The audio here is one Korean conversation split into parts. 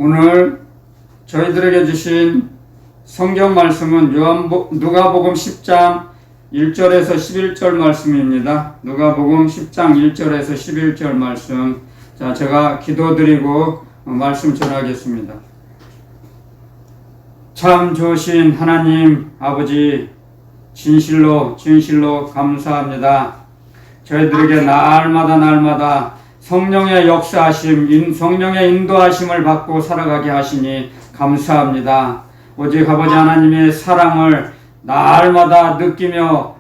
오늘 저희들에게 주신 성경 말씀은 누가복음 10장 1절에서 11절 말씀입니다. 누가복음 10장 1절에서 11절 말씀. 자, 제가 기도드리고 말씀 전하겠습니다. 참 좋으신 하나님 아버지, 진실로 감사합니다. 저희들에게 날마다 성령의 역사하심, 성령의 인도하심을 받고 살아가게 하시니 감사합니다. 오직 아버지 하나님의 사랑을 날마다 느끼며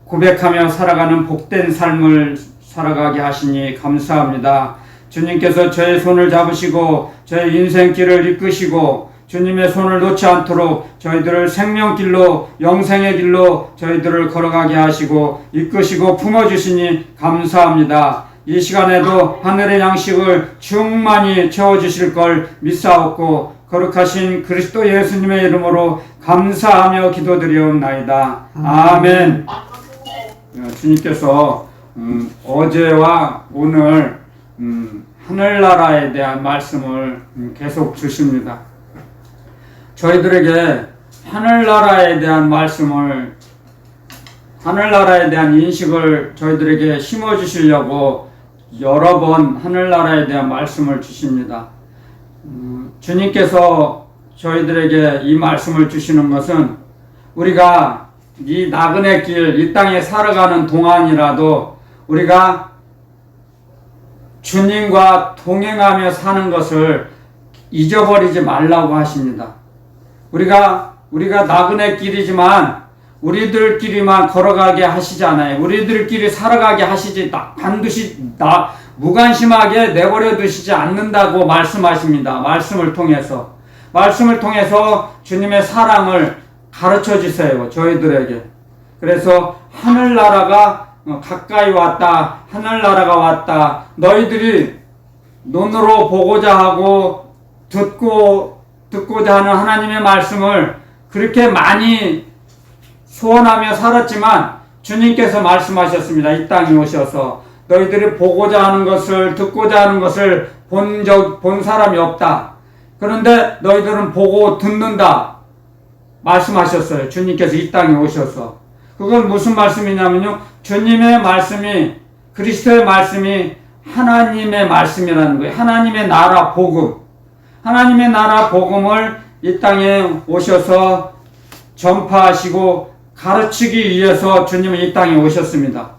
고백하며 살아가는 복된 삶을 살아가게 하시니 감사합니다. 주님께서 저의 손을 잡으시고 저의 인생길을 이끄시고 주님의 손을 놓지 않도록 저희들을 생명길로, 영생의 길로 저희들을 걸어가게 하시고 이끄시고 품어주시니 감사합니다. 이 시간에도 하늘의 양식을 충만히 채워주실 걸 믿사옵고 거룩하신 그리스도 예수님의 이름으로 감사하며 기도드리옵나이다. 아멘. 주님께서 어제와 오늘 하늘나라에 대한 말씀을 계속 주십니다. 저희들에게 하늘나라에 대한 말씀을, 하늘나라에 대한 인식을 저희들에게 심어주시려고 여러 번 하늘나라에 대한 말씀을 주십니다. 주님께서 저희들에게 이 말씀을 주시는 것은 우리가 이 나그네 길, 이 땅에 살아가는 동안이라도 우리가 주님과 동행하며 사는 것을 잊어버리지 말라고 하십니다. 우리가 나그네 길이지만 우리들끼리만 걸어가게 하시지 않아요. 우리들끼리 살아가게 하시지 반드시 무관심하게 내버려 두시지 않는다고 말씀하십니다. 말씀을 통해서 주님의 사랑을 가르쳐 주세요. 저희들에게. 그래서 하늘나라가 가까이 왔다. 하늘나라가 왔다. 너희들이 눈으로 보고자 하고 듣고자 하는 하나님의 말씀을 그렇게 많이 소원하며 살았지만 주님께서 말씀하셨습니다. 이 땅에 오셔서 너희들이 보고자 하는 것을, 듣고자 하는 것을 본 사람이 없다. 그런데 너희들은 보고 듣는다 말씀하셨어요. 주님께서 이 땅에 오셔서. 그건 무슨 말씀이냐면요, 주님의 말씀이, 그리스도의 말씀이 하나님의 말씀이라는 거예요. 하나님의 나라 복음, 하나님의 나라 복음을 이 땅에 오셔서 전파하시고 가르치기 위해서 주님은 이 땅에 오셨습니다.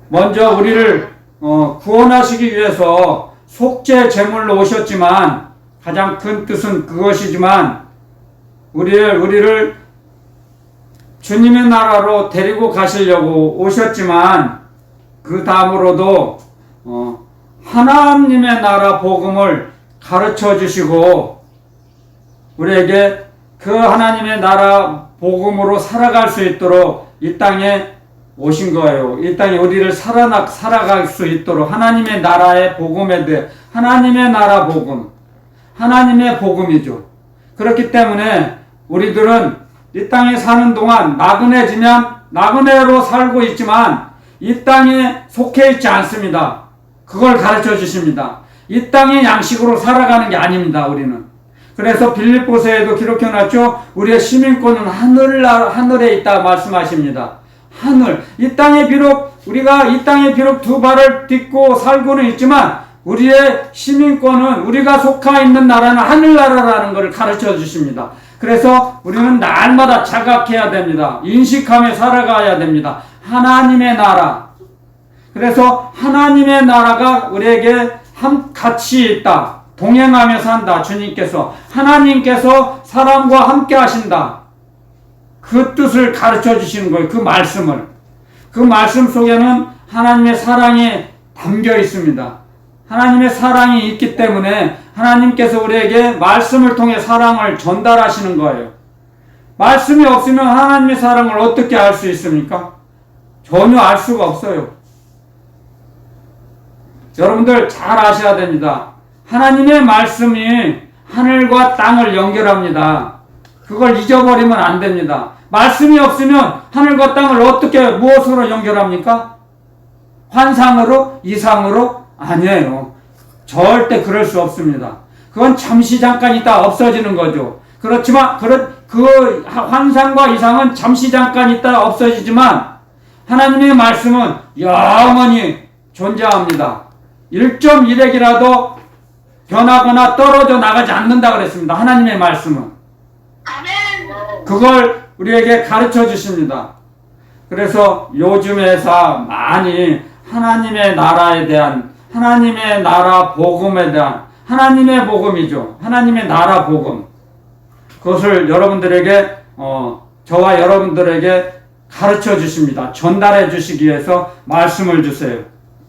먼저 우리를 구원하시기 위해서 속죄 제물로 오셨지만, 가장 큰 뜻은 그것이지만 우리를 주님의 나라로 데리고 가시려고 오셨지만, 그 다음으로도 하나님의 나라 복음을 가르쳐 주시고 우리에게 그 하나님의 나라 복음으로 살아갈 수 있도록 이 땅에 오신 거예요. 이 땅에 우리를 살아갈 수 있도록 하나님의 나라의 복음에 대해, 하나님의 나라 복음, 하나님의 복음이죠. 그렇기 때문에 우리들은 이 땅에 사는 동안 나그네지만 나그네로 살고 있지만 이 땅에 속해 있지 않습니다. 그걸 가르쳐 주십니다. 이 땅의 양식으로 살아가는 게 아닙니다. 우리는. 그래서 빌립보서에도 기록해놨죠. 우리의 시민권은 하늘에 있다 말씀하십니다. 하늘. 우리가 이 땅에 비록 두 발을 딛고 살고는 있지만 우리의 시민권은, 우리가 속하 있는 나라는 하늘나라라는 것을 가르쳐 주십니다. 그래서 우리는 날마다 자각해야 됩니다. 인식하며 살아가야 됩니다. 하나님의 나라. 그래서 하나님의 나라가 우리에게 같이 있다. 동행하며 산다. 주님께서, 하나님께서 사람과 함께 하신다. 그 뜻을 가르쳐 주시는 거예요. 그 말씀을. 그 말씀 속에는 하나님의 사랑이 담겨 있습니다. 하나님의 사랑이 있기 때문에 하나님께서 우리에게 말씀을 통해 사랑을 전달하시는 거예요. 말씀이 없으면 하나님의 사랑을 어떻게 알 수 있습니까? 전혀 알 수가 없어요. 여러분들 잘 아셔야 됩니다. 하나님의 말씀이 하늘과 땅을 연결합니다. 그걸 잊어버리면 안 됩니다. 말씀이 없으면 하늘과 땅을 어떻게, 무엇으로 연결합니까? 환상으로? 이상으로? 아니에요. 절대 그럴 수 없습니다. 그건 잠시 잠깐 있다 없어지는 거죠. 그렇지만 그 환상과 이상은 잠시 잠깐 있다 없어지지만 하나님의 말씀은 영원히 존재합니다. 1.1핵이라도 변하거나 떨어져 나가지 않는다 그랬습니다. 하나님의 말씀은. 그걸 우리에게 가르쳐 주십니다. 그래서 요즘에서 많이 하나님의 나라에 대한, 하나님의 나라 복음에 대한, 하나님의 복음이죠. 하나님의 나라 복음. 그것을 여러분들에게 저와 여러분들에게 가르쳐 주십니다. 전달해 주시기 위해서 말씀을 주세요.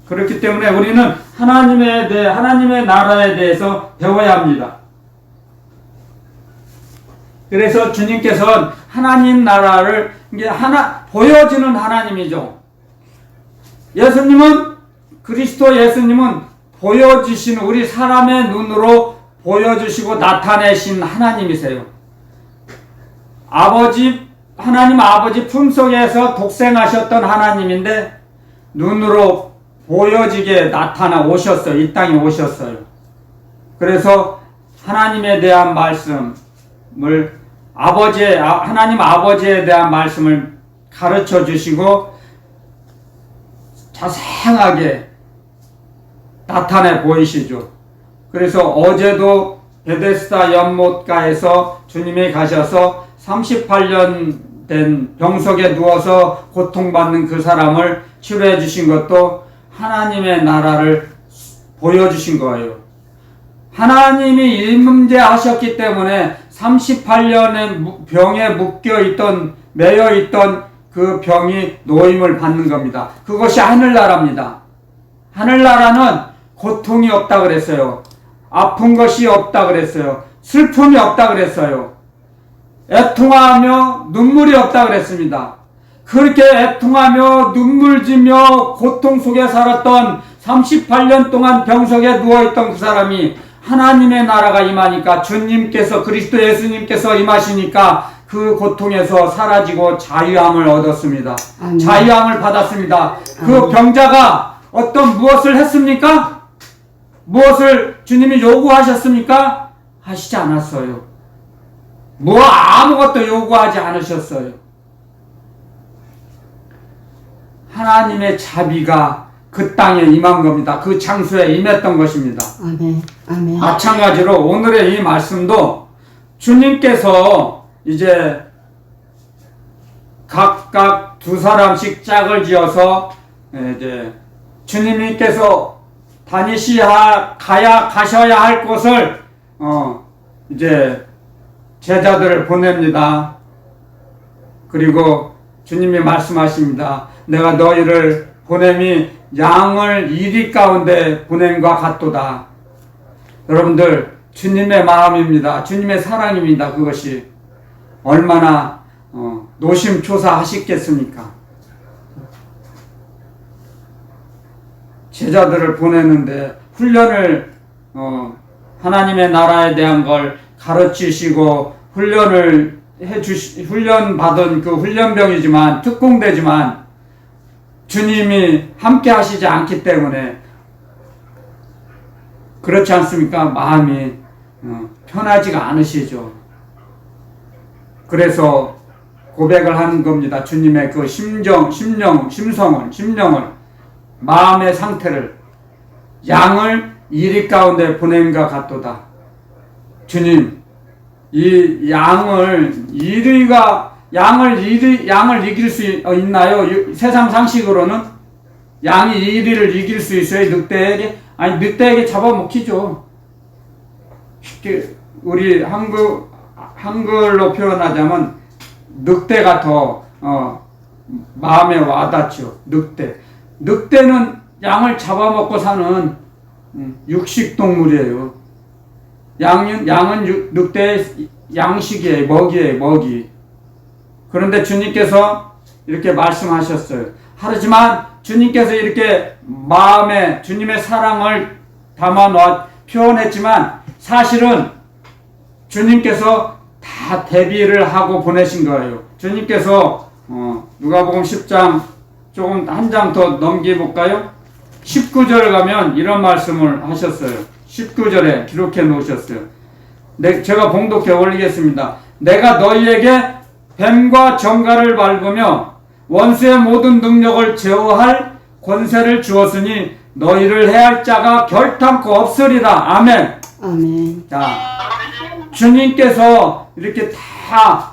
그렇기 때문에 우리는 하나님의 나라에 대해서 배워야 합니다. 그래서 주님께서는 하나님 나라를 이게 보여주는 하나님이죠. 그리스도 예수님은 보여주신, 우리 사람의 눈으로 보여주시고 나타내신 하나님이세요. 하나님 아버지 품속에서 독생하셨던 하나님인데 눈으로 보여지게 나타나 오셨어요. 이 땅에 오셨어요. 그래서 하나님에 대한 말씀을 하나님 아버지에 대한 말씀을 가르쳐 주시고 자세하게 나타내 보이시죠. 그래서 어제도 베데스다 연못가에서 주님이 가셔서 38년 된 병석에 누워서 고통받는 그 사람을 치료해 주신 것도 하나님의 나라를 보여주신 거예요. 하나님이 임재하셨기 때문에 38년의 병에 매여있던 그 병이 노임을 받는 겁니다. 그것이 하늘나라입니다. 하늘나라는 고통이 없다 그랬어요. 아픈 것이 없다 그랬어요. 슬픔이 없다 그랬어요. 애통하며 눈물이 없다 그랬습니다. 그렇게 애통하며 눈물지며 고통 속에 살았던 38년 동안 병석에 누워있던 그 사람이 하나님의 나라가 임하니까, 주님께서, 그리스도 예수님께서 임하시니까 그 고통에서 사라지고 자유함을 얻었습니다. 아멘. 자유함을 받았습니다. 그 병자가 무엇을 했습니까? 무엇을 주님이 요구하셨습니까? 하시지 않았어요. 아무것도 요구하지 않으셨어요. 하나님의 자비가 그 땅에 임한 겁니다. 그 장소에 임했던 것입니다. 아멘. 아멘. 마찬가지로 오늘의 이 말씀도 주님께서 이제 각각 두 사람씩 짝을 지어서 이제 주님께서 가셔야 할 곳을 이제 제자들을 보냅니다. 그리고 주님이 말씀하십니다. 내가 너희를 보냄이 양을 이리 가운데 보냄과 같도다. 여러분들, 주님의 마음입니다. 주님의 사랑입니다. 그것이 얼마나 노심초사하시겠습니까? 제자들을 보내는데 훈련을 하나님의 나라에 대한 걸 가르치시고 훈련 받은 그 훈련병이지만, 특공대지만 주님이 함께 하시지 않기 때문에 그렇지 않습니까? 마음이 편하지가 않으시죠. 그래서 고백을 하는 겁니다. 주님의 그 심령을, 마음의 상태를 양을 이리 가운데 보냄과 같도다. 주님, 이 양을 이길 수 있나요? 세상 상식으로는 양이 이리를 이길 수 있어요? 늑대에게 잡아먹히죠. 쉽게 우리 한글로 표현하자면 늑대가 더 마음에 와닿죠. 늑대는 양을 잡아먹고 사는 육식동물이에요. 양은 늑대의 양식이에요. 먹이. 그런데 주님께서 이렇게 말씀하셨어요. 하지만 주님께서 이렇게 마음에 주님의 사랑을 표현했지만 사실은 주님께서 다 대비를 하고 보내신 거예요. 주님께서 누가복음 10장 조금 한 장 더 넘겨볼까요? 19절 가면 이런 말씀을 하셨어요. 19절에 기록해 놓으셨어요. 제가 봉독해 올리겠습니다. 내가 너희에게 뱀과 정갈을 밟으며 원수의 모든 능력을 제어할 권세를 주었으니 너희를 해할 자가 결탄코 없으리라. 아멘. 아멘. 자, 주님께서 이렇게 다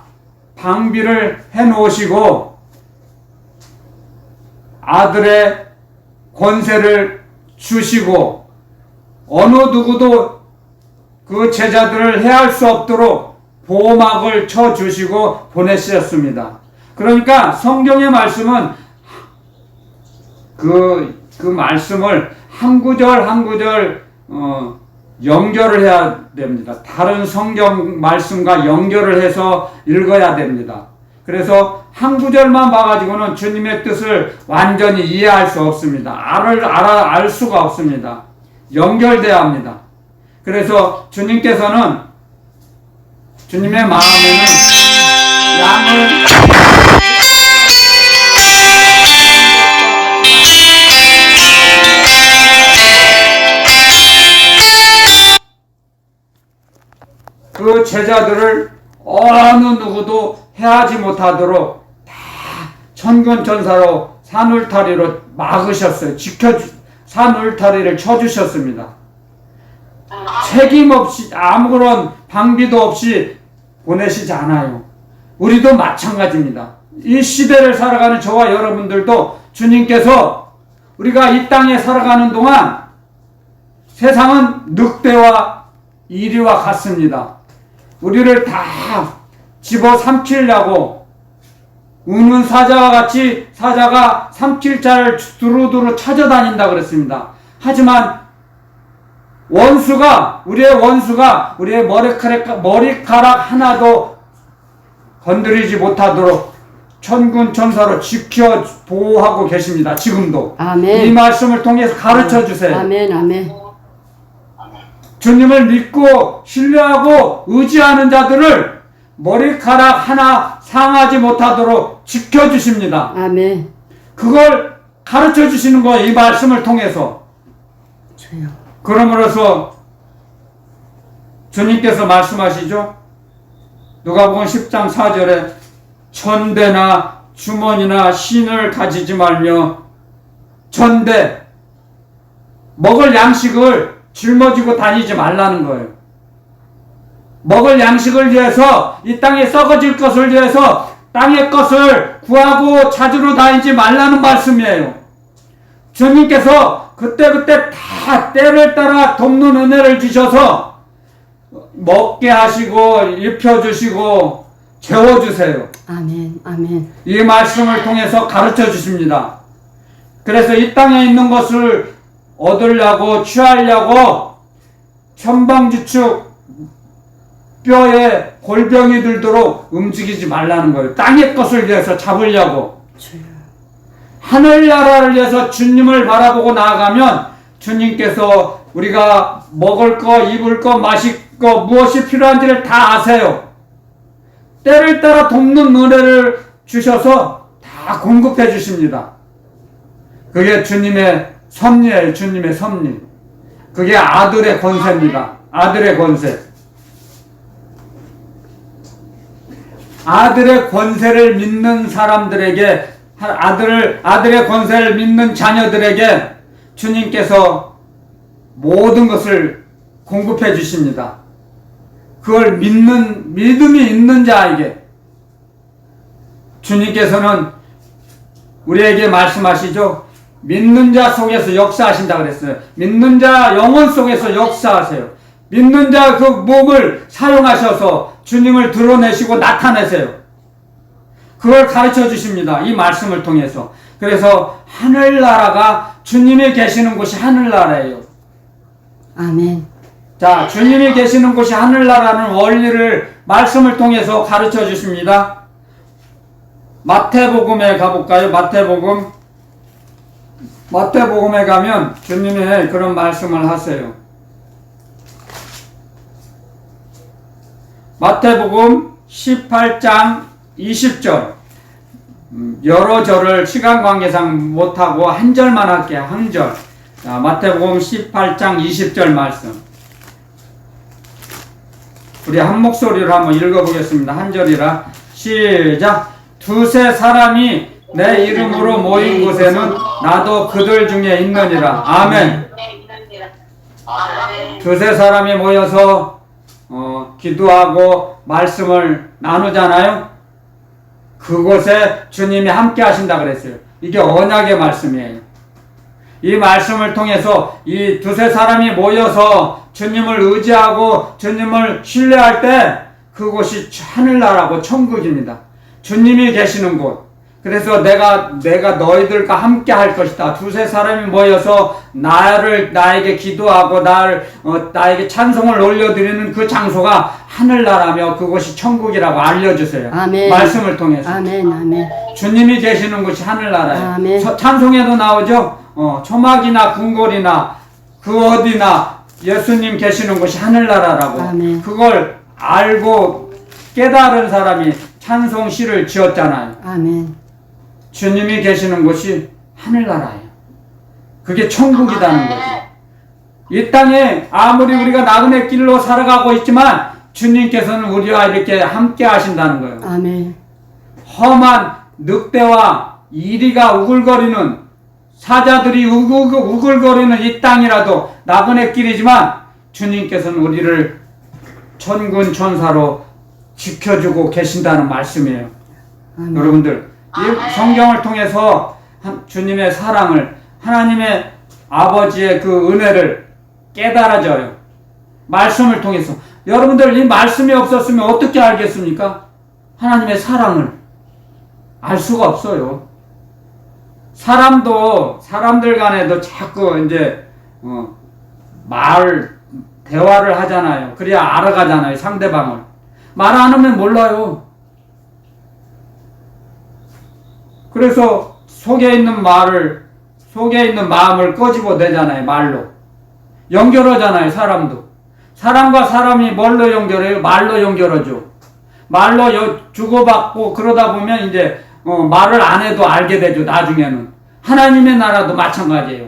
방비를 해 놓으시고 아들의 권세를 주시고 어느 누구도 그 제자들을 해할 수 없도록 보호막을 쳐 주시고 보내셨습니다. 그러니까 성경의 말씀은 그 말씀을 한 구절 한 구절 연결을 해야 됩니다. 다른 성경 말씀과 연결을 해서 읽어야 됩니다. 그래서 한 구절만 봐가지고는 주님의 뜻을 완전히 이해할 수 없습니다. 알 수가 없습니다. 연결돼야 합니다. 그래서 주님께서는 주님의 마음에는 양을 그 제자들을 어느 누구도 해하지 못하도록 다 천군천사로 산울타리로 막으셨어요. 산울타리를 쳐주셨습니다. 책임 없이 아무런 방비도 없이 보내시지 않아요. 우리도 마찬가지입니다. 이 시대를 살아가는 저와 여러분들도 주님께서 우리가 이 땅에 살아가는 동안 세상은 늑대와 이리와 같습니다. 우리를 다 집어삼키려고 우는 사자와 같이 사자가 삼킬 자를 두루두루 찾아다닌다 그랬습니다. 하지만 우리의 원수가 우리의 머리카락 하나도 건드리지 못하도록 천군천사로 지켜 보호하고 계십니다. 지금도. 아멘. 이 말씀을 통해서 가르쳐 주세요. 아멘. 아멘. 주님을 믿고 신뢰하고 의지하는 자들을 머리카락 하나 상하지 못하도록 지켜주십니다. 아멘. 그걸 가르쳐 주시는 거예요. 이 말씀을 통해서. 저요. 그러므로서 주님께서 말씀하시죠. 누가복음 10장 4절에 전대나 주머니나 신을 가지지 말며 전대 먹을 양식을 짊어지고 다니지 말라는 거예요. 먹을 양식을 위해서 이 땅에 썩어질 것을 위해서 땅의 것을 구하고 찾으러 다니지 말라는 말씀이에요. 주님께서 그때그때 다 때를 따라 돕는 은혜를 주셔서 먹게 하시고 입혀주시고 재워주세요. 아멘. 아멘. 이 말씀을 통해서 가르쳐 주십니다. 그래서 이 땅에 있는 것을 얻으려고 취하려고 천방지축 뼈에 골병이 들도록 움직이지 말라는 거예요. 땅의 것을 위해서 잡으려고. 저요. 하늘나라를 위해서 주님을 바라보고 나아가면 주님께서 우리가 먹을 거, 입을 거, 마실 거 무엇이 필요한지를 다 아세요. 때를 따라 돕는 은혜를 주셔서 다 공급해 주십니다. 그게 주님의 섭리예요. 주님의 섭리. 그게 아들의 권세입니다. 아들의 권세. 아들의 권세를 믿는 사람들에게, 아들의 권세를 믿는 자녀들에게 주님께서 모든 것을 공급해 주십니다. 그걸 믿음이 있는 자에게 주님께서는 우리에게 말씀하시죠. 믿는 자 속에서 역사하신다 그랬어요. 믿는 자 영혼 속에서 역사하세요. 믿는 자 그 몸을 사용하셔서 주님을 드러내시고 나타내세요. 그걸 가르쳐 주십니다. 이 말씀을 통해서. 그래서 하늘나라가 주님이 계시는 곳이 하늘나라예요. 아멘. 자, 주님이 계시는 곳이 하늘나라는 원리를 말씀을 통해서 가르쳐 주십니다. 마태복음에 가볼까요? 마태복음에 가면 주님이 그런 말씀을 하세요. 마태복음 18장 20절. 여러 절을 시간 관계상 못하고 한 절만 할게요. 한 절. 자, 마태복음 18장 20절 말씀. 우리 한 목소리로 한번 읽어보겠습니다. 한 절이라. 시작. 두세 사람이 내 이름으로 모인 곳에는 나도 그들 중에 있느니라. 아멘. 두세 사람이 모여서 기도하고 말씀을 나누잖아요. 그곳에 주님이 함께 하신다 그랬어요. 이게 언약의 말씀이에요. 이 말씀을 통해서 이 두세 사람이 모여서 주님을 의지하고 주님을 신뢰할 때 그곳이 하늘나라고 천국입니다. 주님이 계시는 곳. 그래서 내가 너희들과 함께 할 것이다. 두세 사람이 모여서 나에게 기도하고 나에게 찬송을 올려드리는 그 장소가 하늘나라며 그곳이 천국이라고 알려주세요. 아멘. 말씀을 통해서. 아멘. 아멘. 주님이 계시는 곳이 하늘나라예요. 아멘. 찬송에도 나오죠. 초막이나 궁궐이나 그 어디나 예수님 계시는 곳이 하늘나라라고. 아멘. 그걸 알고 깨달은 사람이 찬송시를 지었잖아요. 아멘. 주님이 계시는 곳이 하늘나라예요. 그게 천국이라는 거죠. 이 땅에 아무리 우리가 나그네 길로 살아가고 있지만 주님께서는 우리와 이렇게 함께 하신다는 거예요. 아멘. 험한 늑대와 이리가 우글거리는 사자들이 우글거리는 이 땅이라도 나그네 길이지만 주님께서는 우리를 천군 천사로 지켜주고 계신다는 말씀이에요. 아멘. 여러분들 이 성경을 통해서 주님의 사랑을 하나님의 아버지의 그 은혜를 깨달아져요. 말씀을 통해서. 여러분들 이 말씀이 없었으면 어떻게 알겠습니까? 하나님의 사랑을 알 수가 없어요. 사람들 간에도 자꾸 이제 대화를 하잖아요. 그래야 알아가잖아요. 상대방을. 말 안 하면 몰라요. 그래서 속에 있는 마음을 꺼집어내잖아요. 말로. 연결하잖아요. 사람도. 사람과 사람이 뭘로 연결해요? 말로 연결하죠. 말로 주고받고 그러다 보면 이제 말을 안 해도 알게 되죠. 나중에는. 하나님의 나라도 마찬가지예요.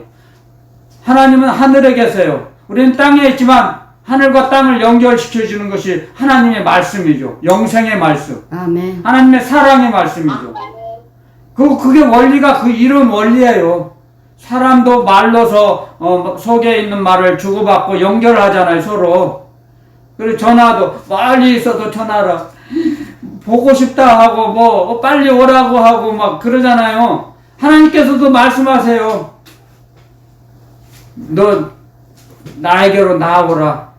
하나님은 하늘에 계세요. 우리는 땅에 있지만 하늘과 땅을 연결시켜주는 것이 하나님의 말씀이죠. 영생의 말씀. 아멘. 하나님의 사랑의 말씀이죠. 그게 원리가 이런 원리예요. 사람도 말로서 속에 있는 말을 주고받고 연결하잖아요. 서로. 그리고 전화도 멀리 있어도 전화를 보고 싶다 하고 빨리 오라고 하고 막 그러잖아요. 하나님께서도 말씀하세요. 너 나에게로 나아오라.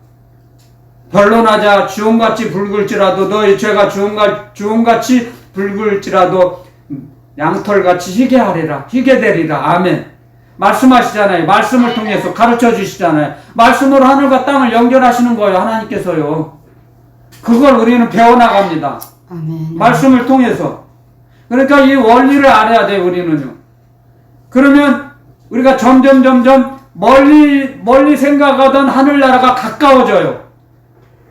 변론하자. 주홍같이 붉을지라도 너희 죄가 주홍같이 붉을지라도 양털같이 희게 하리라. 희게 되리라. 아멘. 말씀하시잖아요. 말씀을 통해서 가르쳐 주시잖아요. 말씀으로 하늘과 땅을 연결하시는 거예요. 하나님께서요. 그걸 우리는 배워나갑니다. 아멘. 말씀을 통해서. 그러니까 이 원리를 알아야 돼요. 우리는요. 그러면 우리가 점점 멀리 생각하던 하늘나라가 가까워져요.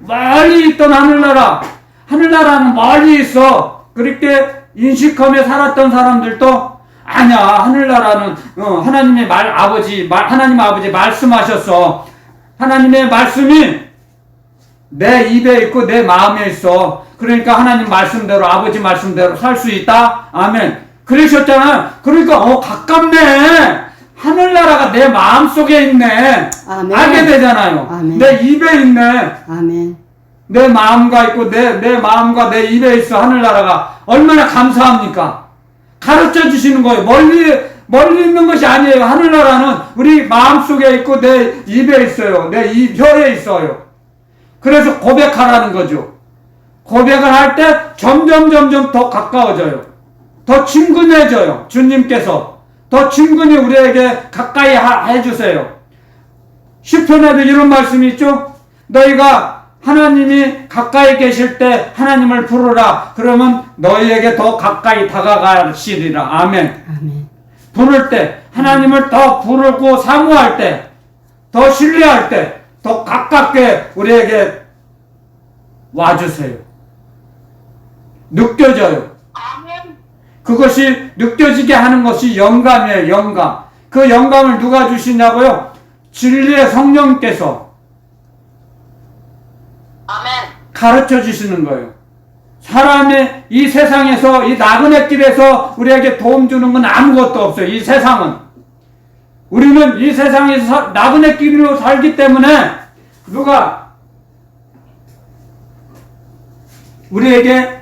멀리 있던 하늘나라는 멀리 있어. 그렇게 인식하며 살았던 사람들도 아니야. 하늘나라는 하나님의 하나님 아버지 말씀하셨어. 하나님의 말씀이 내 입에 있고 내 마음에 있어. 그러니까 하나님 말씀대로 아버지 말씀대로 살 수 있다. 아멘. 그러셨잖아. 그러니까 가깝네. 하늘나라가 내 마음속에 있네. 아멘. 알게 되잖아요. 아멘. 내 입에 있네. 아멘. 내 마음과 있고 내 마음과 내 입에 있어. 하늘나라가 얼마나 감사합니까? 가르쳐 주시는 거예요. 멀리 있는 것이 아니에요. 하늘나라는 우리 마음속에 있고 내 입에 있어요. 내 혀에 있어요. 그래서 고백하라는 거죠. 고백을 할 때 점점 더 가까워져요. 더 친근해져요. 주님께서 더 친근히 우리에게 가까이 해주세요. 시편에도 이런 말씀이 있죠. 너희가 하나님이 가까이 계실 때 하나님을 부르라. 그러면 너희에게 더 가까이 다가가시리라. 아멘. 아멘. 부를 때 하나님을 더 부르고 사모할 때 더 신뢰할 때 더 가깝게 우리에게 와주세요. 느껴져요. 그것이 느껴지게 하는 것이 영감이에요. 영감. 그 영감을 누가 주시냐고요? 진리의 성령께서 가르쳐 주시는 거예요. 사람의 이 세상에서, 이 나그네 길에서 우리에게 도움 주는 건 아무것도 없어요. 이 세상은. 우리는 이 세상에서 나그네 길로 살기 때문에 누가 우리에게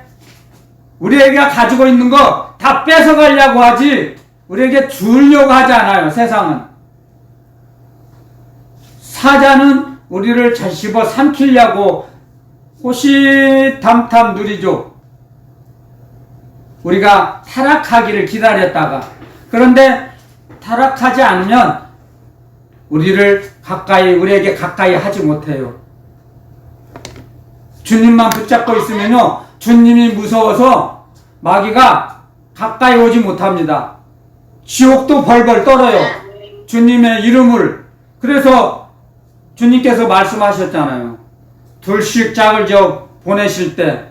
가지고 있는 거 다 뺏어가려고 하지 우리에게 주려고 하지 않아요. 세상은. 사자는 우리를 잘 씹어 삼키려고 호시탐탐 누리죠. 우리가 타락하기를 기다렸다가, 그런데 타락하지 않으면 우리에게 가까이 하지 못해요. 주님만 붙잡고 있으면요, 주님이 무서워서 마귀가 가까이 오지 못합니다. 지옥도 벌벌 떨어요. 주님의 이름을. 그래서 주님께서 말씀하셨잖아요. 둘씩 짝을 지어 보내실 때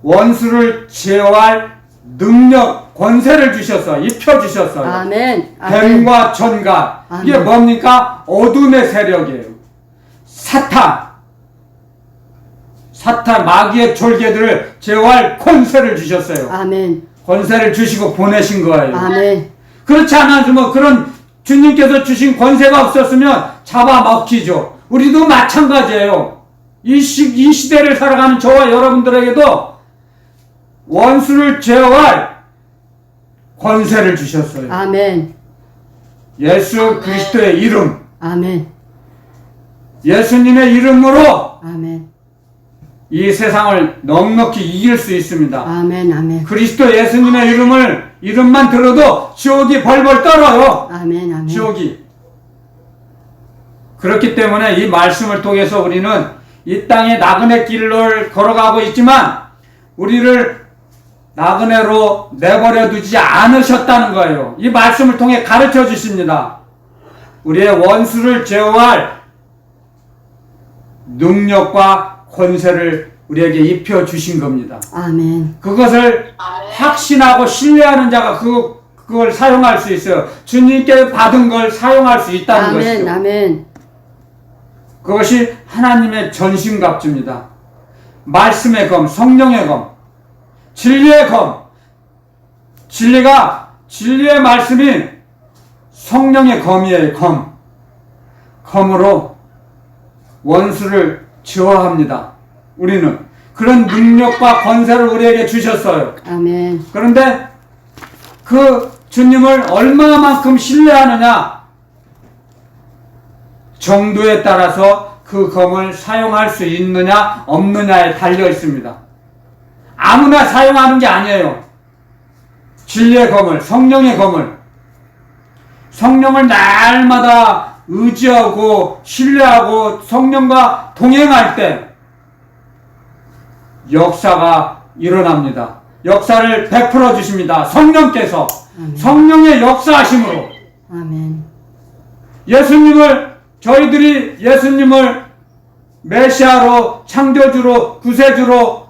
원수를 제어할 능력, 권세를 주셨어요. 입혀주셨어요. 아멘. 뱀과 전가. 이게 아멘. 뭡니까? 어둠의 세력이에요. 사탄, 마귀의 졸개들을 제어할 권세를 주셨어요. 아멘. 권세를 주시고 보내신 거예요. 아멘. 그렇지 않아도 그런 주님께서 주신 권세가 없었으면 잡아먹히죠. 우리도 마찬가지예요. 이 시대를 살아가는 저와 여러분들에게도 원수를 제어할 권세를 주셨어요. 아멘. 예수 그리스도의 이름, 아멘. 예수님의 이름으로 아멘. 이 세상을 넉넉히 이길 수 있습니다. 아멘. 아멘. 그리스도 예수님의 이름만 들어도 지옥이 벌벌 떨어요. 아멘. 아멘. 지옥이. 그렇기 때문에 이 말씀을 통해서 우리는 이 땅에 나그네 길을 걸어가고 있지만 우리를 나그네로 내버려 두지 않으셨다는 거예요. 이 말씀을 통해 가르쳐 주십니다. 우리의 원수를 제어할 능력과 권세를 우리에게 입혀 주신 겁니다. 아멘. 그것을 확신하고 신뢰하는 자가 그걸 사용할 수 있어요. 주님께 받은 걸 사용할 수 있다는 아멘. 것이죠. 아멘. 그것이 하나님의 전신갑주입니다. 말씀의 검, 성령의 검, 진리의 검. 진리의 말씀이 성령의 검이에요. 검으로 원수를 제어합니다. 우리는 그런 능력과 권세를 우리에게 주셨어요. 아멘. 그런데 그 주님을 얼마만큼 신뢰하느냐 정도에 따라서 그 검을 사용할 수 있느냐 없느냐에 달려 있습니다. 아무나 사용하는 게 아니에요. 진리의 검을, 성령의 검을, 성령을 날마다 의지하고 신뢰하고 성령과 동행할 때 역사가 일어납니다. 역사를 베풀어 주십니다. 성령께서. 아멘. 성령의 역사하심으로 아멘. 저희들이 예수님을 메시아로, 창조주로, 구세주로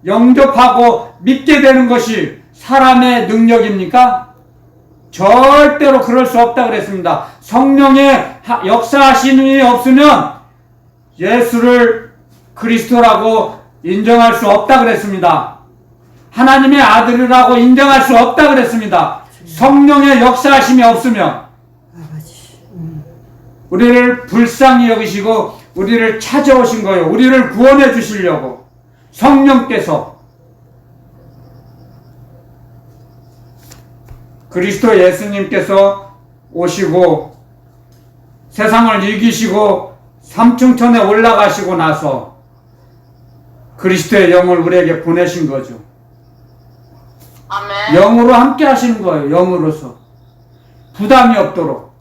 영접하고 믿게 되는 것이 사람의 능력입니까? 절대로 그럴 수 없다 그랬습니다. 성령의 역사하심이 없으면 예수를 그리스도라고 인정할 수 없다 그랬습니다. 하나님의 아들이라고 인정할 수 없다 그랬습니다. 성령의 역사하심이 없으면 아버지. 우리를 불쌍히 여기시고 우리를 찾아오신 거예요. 우리를 구원해 주시려고 성령께서 그리스도 예수님께서 오시고 세상을 이기시고 삼층천에 올라가시고 나서 그리스도의 영을 우리에게 보내신 거죠. 아멘. 영으로 함께 하시는 거예요. 영으로서 부담이 없도록.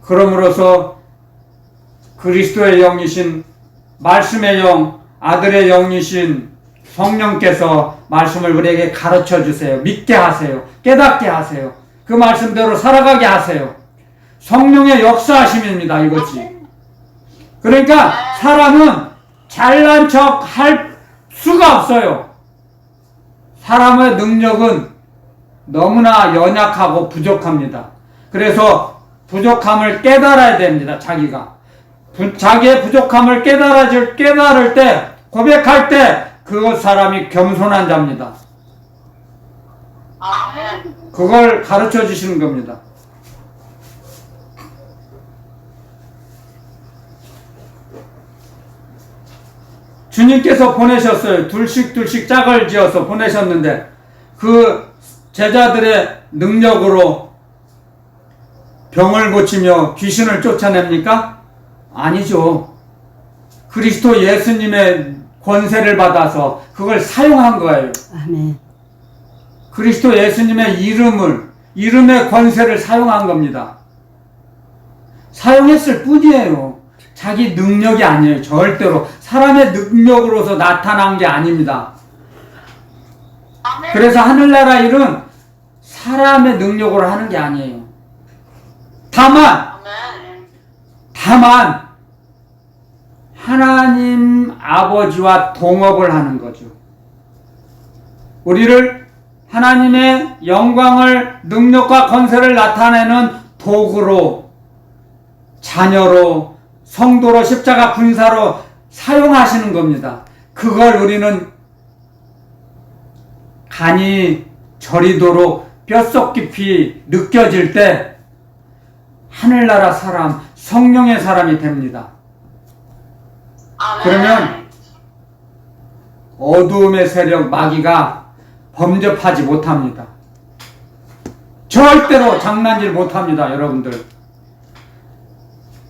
그러므로서 그리스도의 영이신 말씀의 영, 아들의 영이신 성령께서 말씀을 우리에게 가르쳐 주세요. 믿게 하세요. 깨닫게 하세요. 그 말씀대로 살아가게 하세요. 성령의 역사하심입니다. 이것이. 그러니까 사람은 잘난 척 할 수가 없어요. 사람의 능력은 너무나 연약하고 부족합니다. 그래서 부족함을 깨달아야 됩니다. 자기가. 자기의 부족함을 깨달을 때, 고백할 때, 그 사람이 겸손한 자입니다. 아멘. 그걸 가르쳐 주시는 겁니다. 주님께서 보내셨어요. 둘씩 짝을 지어서 보내셨는데 그 제자들의 능력으로 병을 고치며 귀신을 쫓아냅니까? 아니죠. 그리스도 예수님의 권세를 받아서 그걸 사용한 거예요. 아멘. 그리스도 예수님의 이름의 권세를 사용한 겁니다. 사용했을 뿐이에요. 자기 능력이 아니에요. 절대로. 사람의 능력으로서 나타난 게 아닙니다. 아멘. 그래서 하늘나라 일은 사람의 능력으로 하는 게 아니에요. 다만 아멘. 하나님 아버지와 동업을 하는 거죠. 우리를 하나님의 영광을, 능력과 권세를 나타내는 도구로, 자녀로, 성도로, 십자가 군사로 사용하시는 겁니다. 그걸 우리는 간이 저리도록 뼛속 깊이 느껴질 때 하늘나라 사람, 성령의 사람이 됩니다. 아멘. 그러면 어두움의 세력 마귀가 범접하지 못합니다. 절대로 장난질 못합니다, 여러분들.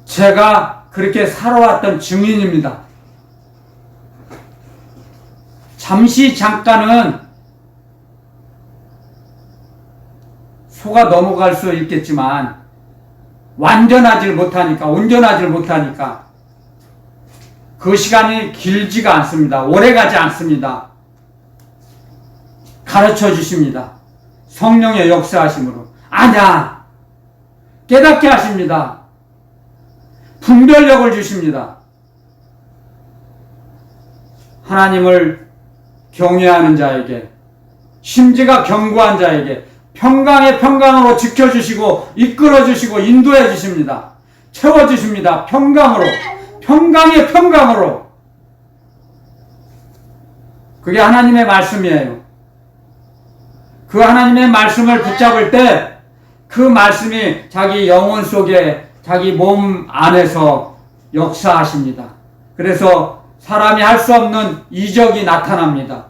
제가 그렇게 살아왔던 증인입니다. 잠깐은 속아 넘어갈 수 있겠지만 온전하질 못하니까 그 시간이 길지가 않습니다. 오래가지 않습니다. 가르쳐 주십니다. 성령의 역사하심으로. 아냐! 깨닫게 하십니다. 분별력을 주십니다. 하나님을 경외하는 자에게, 심지가 견고한 자에게 평강의 평강으로 지켜주시고 이끌어주시고 인도해 주십니다. 채워주십니다. 평강의 평강으로. 그게 하나님의 말씀이에요. 그 하나님의 말씀을 붙잡을 때 그 말씀이 자기 영혼 속에, 자기 몸 안에서 역사하십니다. 그래서 사람이 할 수 없는 이적이 나타납니다.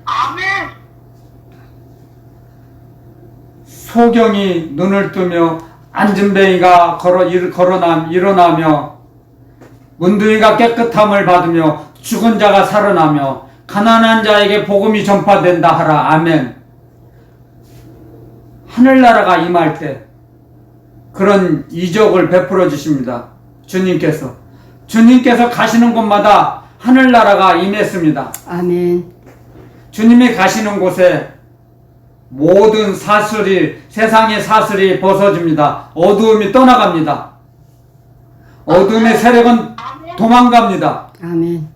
아멘. 소경이 눈을 뜨며 안진뱅이가 일어나며 문둥이가 깨끗함을 받으며 죽은 자가 살아나며 가난한 자에게 복음이 전파된다 하라. 아멘. 하늘나라가 임할 때 그런 이적을 베풀어 주십니다. 주님께서 가시는 곳마다 하늘나라가 임했습니다. 아멘. 주님이 가시는 곳에 모든 세상의 사슬이 벗어집니다. 어두움이 떠나갑니다. 어둠의 세력은 도망갑니다. 아멘.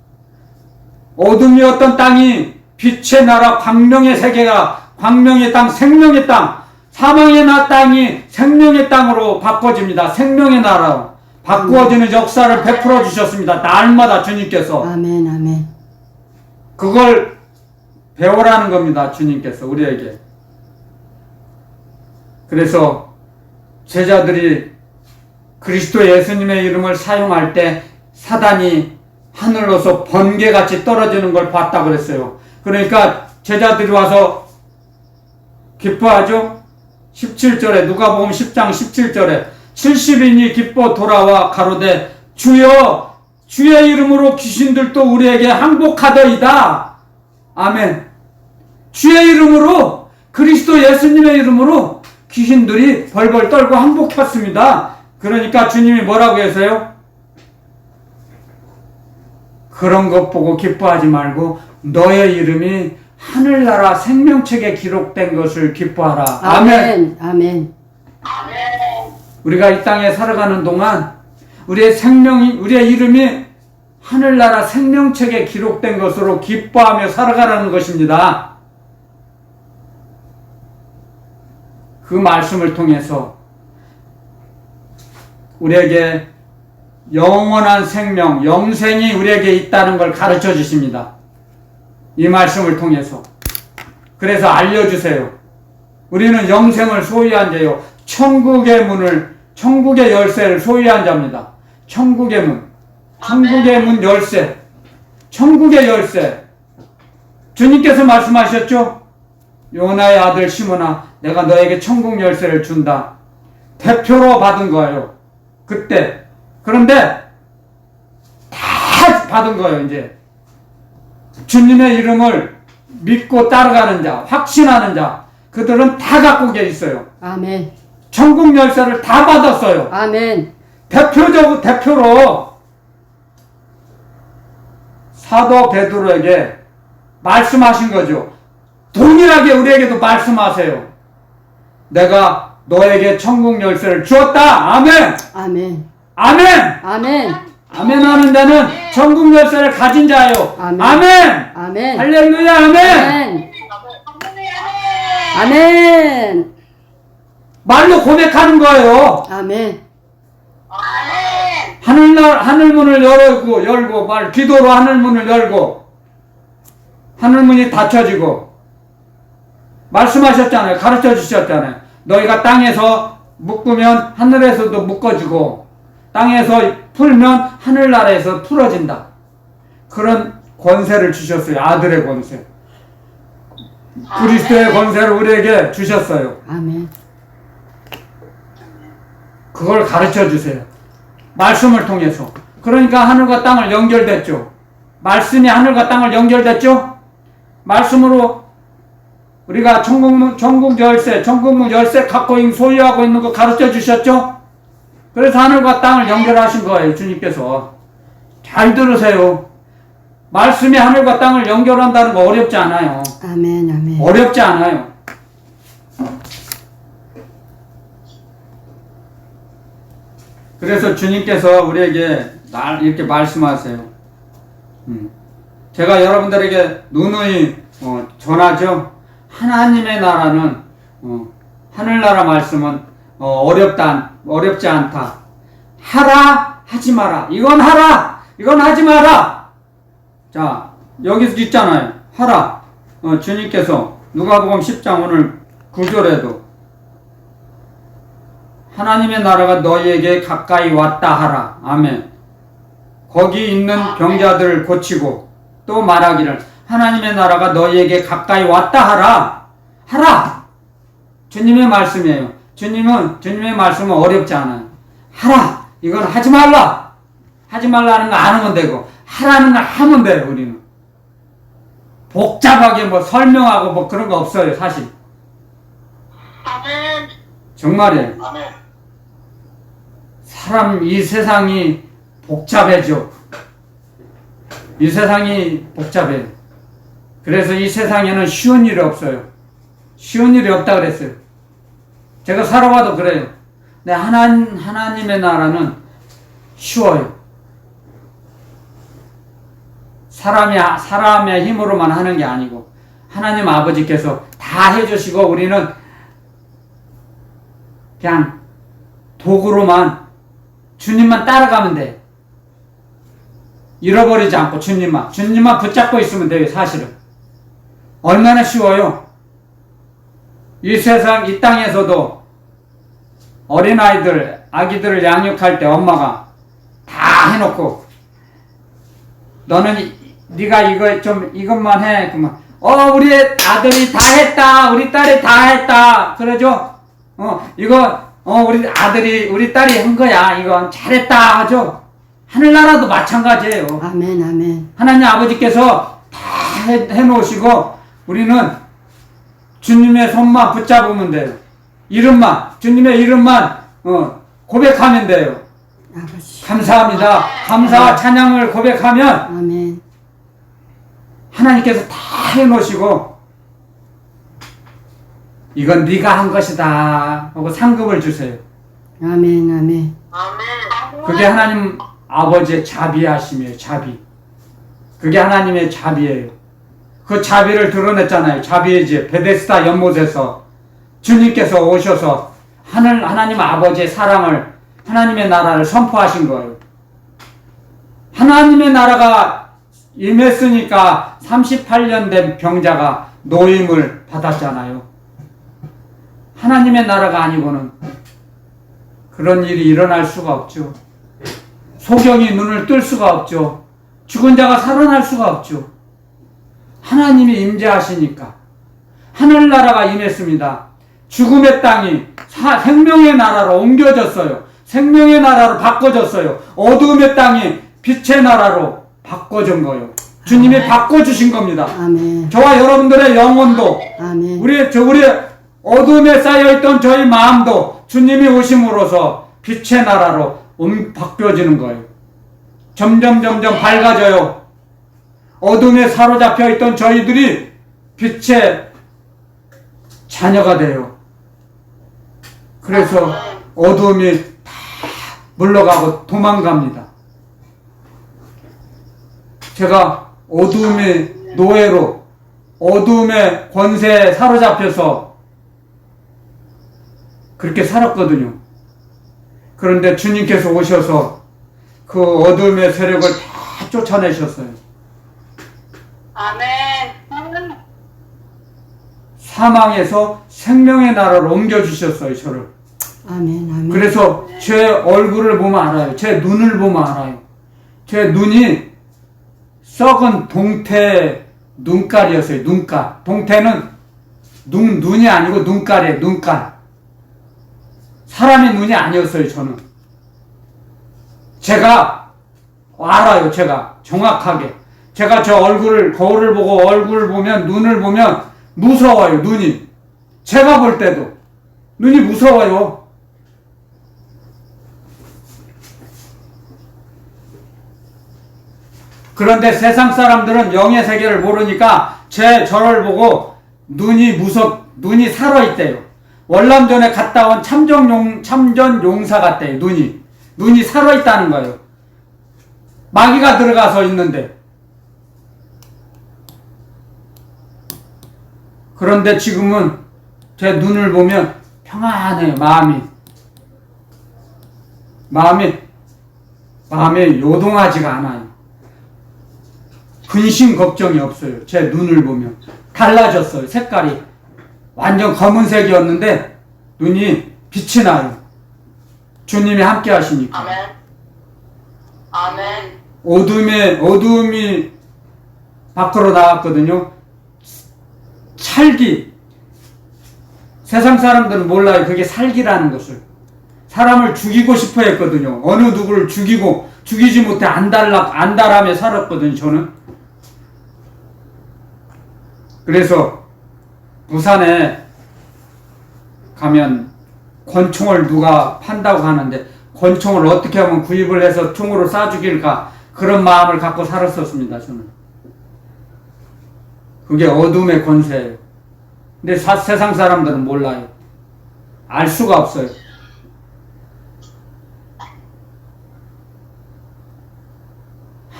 어둠이었던 땅이 빛의 나라, 광명의 세계가, 광명의 땅, 생명의 땅, 사망의 땅이 생명의 땅으로 바꿔집니다. 생명의 나라로 바꾸어지는 역사를 베풀어 주셨습니다. 날마다 주님께서. 아멘. 아멘. 그걸 배우라는 겁니다. 주님께서 우리에게. 그래서 제자들이 그리스도 예수님의 이름을 사용할 때 사단이 하늘로서 번개같이 떨어지는 걸 봤다 그랬어요. 그러니까 제자들이 와서 기뻐하죠. 17절에 누가복음 10장 17절에 70인이 기뻐 돌아와 가로되 주여 주의 이름으로 귀신들도 우리에게 항복하더이다. 아멘. 주의 이름으로, 그리스도 예수님의 이름으로 귀신들이 벌벌 떨고 항복했습니다. 그러니까 주님이 뭐라고 했어요? 그런 것 보고 기뻐하지 말고 너의 이름이 하늘나라 생명책에 기록된 것을 기뻐하라. 아멘. 아멘. 아멘. 우리가 이 땅에 살아가는 동안 우리의 이름이 하늘나라 생명책에 기록된 것으로 기뻐하며 살아가라는 것입니다. 그 말씀을 통해서 우리에게 영원한 생명, 영생이 우리에게 있다는 걸 가르쳐 주십니다. 이 말씀을 통해서. 그래서 알려주세요. 우리는 영생을 소유한 자요. 천국의 열쇠를 소유한 자입니다. 천국의 문 열쇠. 천국의 열쇠. 주님께서 말씀하셨죠? 요나의 아들 시몬아, 내가 너에게 천국 열쇠를 준다. 대표로 받은 거예요. 그때. 그런데 다 받은 거예요, 이제. 주님의 이름을 믿고 따라가는 자, 확신하는 자, 그들은 다 갖고 있어요. 아멘. 천국 열쇠를 다 받았어요. 아멘. 대표로 사도 베드로에게 말씀하신 거죠. 동일하게 우리에게도 말씀하세요. 내가 너에게 천국 열쇠를 주었다. 아멘. 아멘. 아멘. 아멘. 아멘 하는 자는 천국 열쇠를 가진 자요. 아멘. 아멘. 아멘. 할렐루야. 아멘. 아멘. 아멘. 말로 고백하는 거예요. 아멘. 아멘. 하늘문을 열고 기도로 하늘문을 열고 하늘문이 닫혀지고 말씀하셨잖아요. 가르쳐 주셨잖아요. 너희가 땅에서 묶으면 하늘에서도 묶어지고 땅에서 풀면 하늘나라에서 풀어진다. 그런 권세를 주셨어요. 아들의 권세. 그리스도의 권세를 우리에게 주셨어요. 아멘. 그걸 가르쳐 주세요. 말씀을 통해서. 그러니까 하늘과 땅을 연결됐죠. 말씀이 하늘과 땅을 연결됐죠. 말씀으로 우리가 천국 열쇠 갖고 소유하고 있는 거 가르쳐 주셨죠. 그래서 하늘과 땅을 연결하신 거예요. 주님께서. 잘 들으세요. 말씀이 하늘과 땅을 연결한다는 거 어렵지 않아요. 아멘. 아멘. 어렵지 않아요. 그래서 주님께서 우리에게 이렇게 말씀하세요. 제가 여러분들에게 누누이 전하죠. 하나님의 나라는 하늘나라 말씀은 어렵지 않다. 하라 하지 마라. 이건 하라. 이건 하지 마라. 자, 여기서 있잖아요. 하라. 주님께서 누가복음 10장 오늘 9절에도 하나님의 나라가 너희에게 가까이 왔다 하라. 아멘. 거기 있는 병자들을 고치고 또 말하기를 하나님의 나라가 너희에게 가까이 왔다 하라. 하라. 주님의 말씀이에요. 주님의 말씀은 어렵지 않아요. 하라. 이건 하지 말라. 하지 말라는 거 안 하면 되고 하라는 걸 하면 돼요. 우리는 복잡하게 설명하고 그런 거 없어요. 사실 아멘. 정말이에요. 아멘. 이 세상이 복잡해져. 이 세상이 복잡해. 그래서 이 세상에는 쉬운 일이 없어요. 쉬운 일이 없다 그랬어요. 제가 살아봐도 그래요. 근데 하나님의 나라는 쉬워요. 사람의 힘으로만 하는 게 아니고 하나님 아버지께서 다 해주시고 우리는 그냥 도구로만 주님만 따라가면 돼. 잃어버리지 않고 주님만 붙잡고 있으면 돼요. 사실은 얼마나 쉬워요. 이 세상 이 땅에서도 어린아이들 아기들을 양육할 때 엄마가 다 해놓고 너는 네가 이것만 해. 그만. 우리 아들이 다 했다. 우리 딸이 다 했다. 그러죠? 우리 딸이 한 거야. 이건 잘했다. 하죠? 하늘나라도 마찬가지예요. 아멘. 아멘. 하나님 아버지께서 다 해놓으시고 우리는 주님의 손만 붙잡으면 돼요. 주님의 이름만 고백하면 돼요. 아버지. 감사합니다. 감사와 찬양을 고백하면 아멘. 하나님께서 다 해놓으시고 이건 네가 한 것이다 하고 상급을 주세요. 아멘. 아멘. 아멘. 그게 하나님 아버지의 자비하심이에요. 자비. 그게 하나님의 자비예요. 그 자비를 드러냈잖아요. 자비의 집 베데스다 연못에서 주님께서 오셔서 하나님 아버지의 사랑을 하나님의 나라를 선포하신 거예요. 하나님의 나라가 임했으니까 38년 된 병자가 노임을 받았잖아요. 하나님의 나라가 아니고는 그런 일이 일어날 수가 없죠. 소경이 눈을 뜰 수가 없죠. 죽은 자가 살아날 수가 없죠. 하나님이 임재하시니까 하늘나라가 임했습니다. 죽음의 땅이 생명의 나라로 옮겨졌어요. 생명의 나라로 바꿔졌어요. 어두움의 땅이 빛의 나라로 바꿔진 거예요. 주님이 바꿔주신 겁니다. 아멘. 저와 여러분들의 영혼도 아멘. 우리 어둠에 쌓여있던 저희 마음도 주님이 오심으로써 빛의 나라로 바뀌어지는 거예요. 점점 밝아져요. 어둠에 사로잡혀 있던 저희들이 빛의 자녀가 돼요. 그래서 어둠이 다 물러가고 도망갑니다. 제가 어둠의 노예로 어둠의 권세에 사로잡혀서 그렇게 살았거든요. 그런데 주님께서 오셔서 그 어둠의 세력을 다 쫓아내셨어요. 아멘. 사망에서 생명의 나라로 옮겨주셨어요, 저를. 아멘. 아멘. 그래서 제 얼굴을 보면 알아요. 제 눈을 보면 알아요. 제 눈이 썩은 동태 눈깔이었어요. 눈깔. 동태는 눈이 아니고 눈깔이에요. 눈깔. 사람의 눈이 아니었어요. 저는. 제가 알아요. 제가 정확하게. 제가 저 거울을 보고 얼굴을 보면 눈을 보면 무서워요. 눈이. 제가 볼 때도 눈이 무서워요. 그런데 세상 사람들은 영의 세계를 모르니까 저를 보고 눈이 살아있대요. 월남전에 갔다 온 참전 용사 같대요. 눈이 살아있다는 거예요. 마귀가 들어가서 있는데. 그런데 지금은 제 눈을 보면 평안해요. 마음이 요동하지가 않아요. 근심 걱정이 없어요. 제 눈을 보면 달라졌어요. 색깔이 완전 검은색이었는데 눈이 빛이 나요. 주님이 함께 하시니까. 아멘. 어둠이 밖으로 나왔거든요. 살기. 세상 사람들은 몰라요. 그게 살기라는 것을. 사람을 죽이고 싶어 했거든요. 어느 누구를 죽이지 못해 안달하며 살았거든요. 저는. 그래서 부산에 가면 권총을 누가 판다고 하는데 권총을 어떻게 하면 구입을 해서 총으로 쏴 죽일까 그런 마음을 갖고 살았었습니다. 저는. 그게 어둠의 권세예요. 근데 세상 사람들은 몰라요. 알 수가 없어요.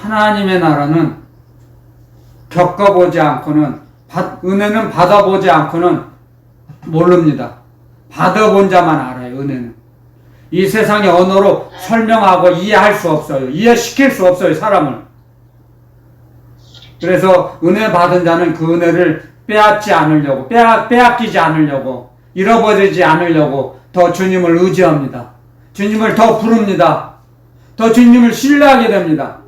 하나님의 나라는 겪어보지 않고는 은혜는 받아보지 않고는 모릅니다. 받아본 자만 알아요. 은혜는. 이 세상의 언어로 설명하고 이해할 수 없어요. 이해시킬 수 없어요. 사람을. 그래서 은혜 받은 자는 그 은혜를 빼앗지 않으려고 빼앗기지 않으려고 잃어버리지 않으려고 더 주님을 의지합니다. 주님을 더 부릅니다. 더 주님을 신뢰하게 됩니다.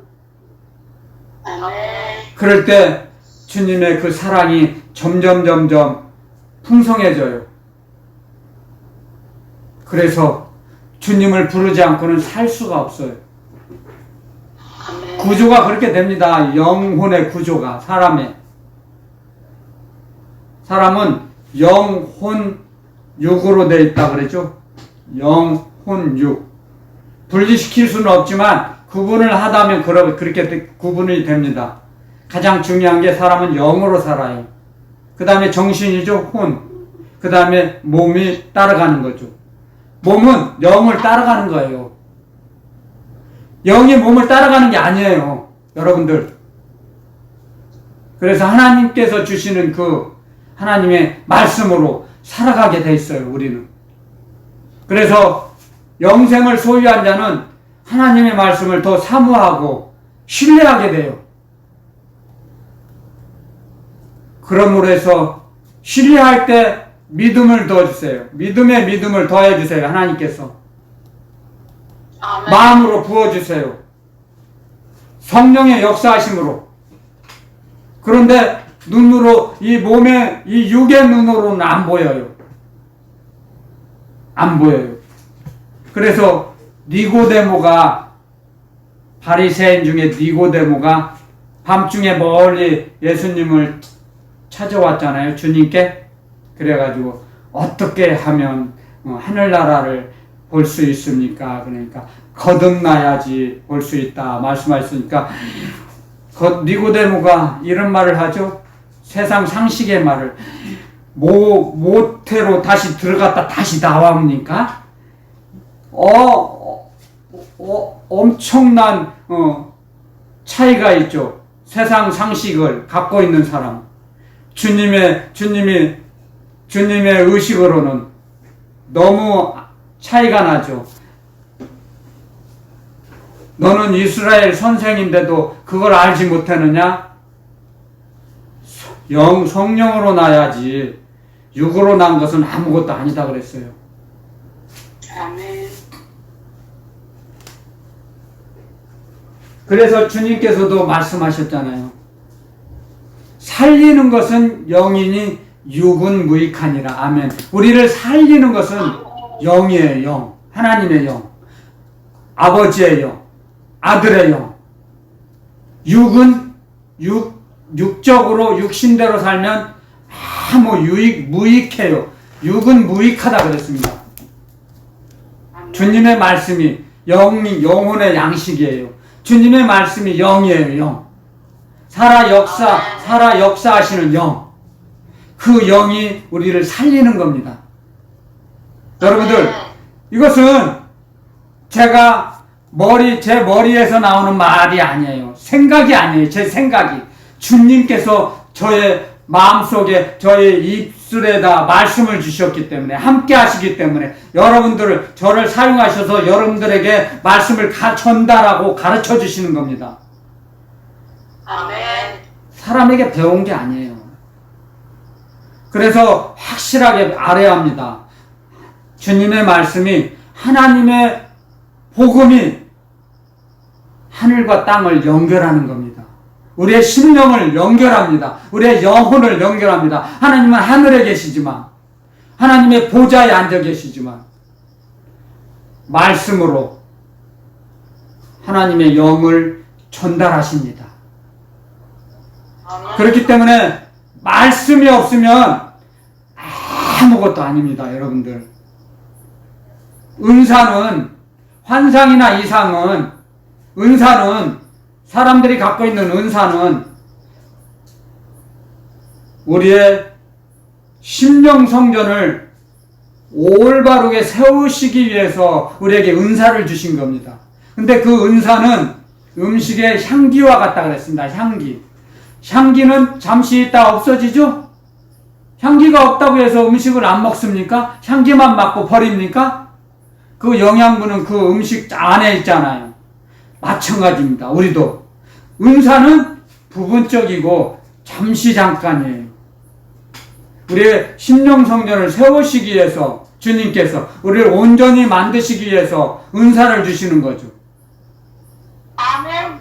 그럴 때 주님의 그 사랑이 점점 풍성해져요. 그래서 주님을 부르지 않고는 살 수가 없어요. 구조가 그렇게 됩니다. 영혼의 구조가 사람은 영혼 육으로 되어 있다 그랬죠. 영혼 육. 분리시킬 수는 없지만 구분을 하다면 그렇게 구분이 됩니다. 가장 중요한 게 사람은 영으로 살아요. 그 다음에 정신이죠. 혼. 그 다음에 몸이 따라가는 거죠. 몸은 영을 따라가는 거예요. 영이 몸을 따라가는 게 아니에요. 여러분들. 그래서 하나님께서 주시는 그 하나님의 말씀으로 살아가게 돼 있어요. 우리는. 그래서 영생을 소유한 자는 하나님의 말씀을 더 사모하고 신뢰하게 돼요. 그러므로 해서 신뢰할 때 믿음을 더주세요. 믿음에 믿음을 더해주세요. 하나님께서 아멘. 마음으로 부어주세요. 성령의 역사하심으로. 그런데 눈으로, 이 몸의, 이 육의 눈으로는 안 보여요. 안 보여요. 그래서 니고데모가, 바리새인 중에 니고데모가 밤중에 멀리 예수님을 찾아왔잖아요. 주님께. 그래가지고 어떻게 하면 하늘나라를 볼 수 있습니까? 그러니까 거듭나야지 볼 수 있다 말씀하셨으니까 니고데모가 이런 말을 하죠. 세상 상식의 말을 모태로 다시 들어갔다 다시 나옵니까? 엄청난 차이가 있죠. 세상 상식을 갖고 있는 사람, 주님의 의식으로는 너무 차이가 나죠. 너는 이스라엘 선생인데도 그걸 알지 못하느냐? 성령으로 나야지 육으로 난 것은 아무것도 아니다 그랬어요. 아멘. 그래서 주님께서도 말씀하셨잖아요. 살리는 것은 영이니 육은 무익하니라. 아멘. 우리를 살리는 것은 영이에요. 영. 하나님의 영. 아버지의 영. 아들의 영. 육은 육적으로 육신대로 살면 아무 무익해요. 육은 무익하다 그랬습니다. 주님의 말씀이 영혼의 양식이에요. 주님의 말씀이 영이에요. 영. 살아 역사하시는 영. 그 영이 우리를 살리는 겁니다. 여러분들, 이것은 제가 제 머리에서 나오는 말이 아니에요. 생각이 아니에요. 제 생각이. 주님께서 저의 마음속에, 저의 입술에다 말씀을 주셨기 때문에, 함께 하시기 때문에, 저를 사용하셔서 여러분들에게 말씀을 전달하고 가르쳐 주시는 겁니다. 아멘. 사람에게 배운 게 아니에요. 그래서 확실하게 알아야 합니다. 주님의 말씀이, 하나님의 복음이 하늘과 땅을 연결하는 겁니다. 우리의 심령을 연결합니다. 우리의 영혼을 연결합니다. 하나님은 하늘에 계시지만, 하나님의 보좌에 앉아 계시지만, 말씀으로 하나님의 영을 전달하십니다. 아멘. 그렇기 때문에 말씀이 없으면 아무것도 아닙니다, 여러분들. 환상이나 은사는 사람들이 갖고 있는 은사는 우리의 심령 성전을 올바르게 세우시기 위해서 우리에게 은사를 주신 겁니다. 근데 그 은사는 음식의 향기와 같다 그랬습니다. 향기는 잠시 있다 없어지죠? 향기가 없다고 해서 음식을 안 먹습니까? 향기만 맡고 버립니까? 그 영양분은 그 음식 안에 있잖아요. 마찬가지입니다. 우리도 은사는 부분적이고 잠깐이에요. 우리의 심령 성전을 세우시기 위해서 주님께서 우리를 온전히 만드시기 위해서 은사를 주시는 거죠. 아멘.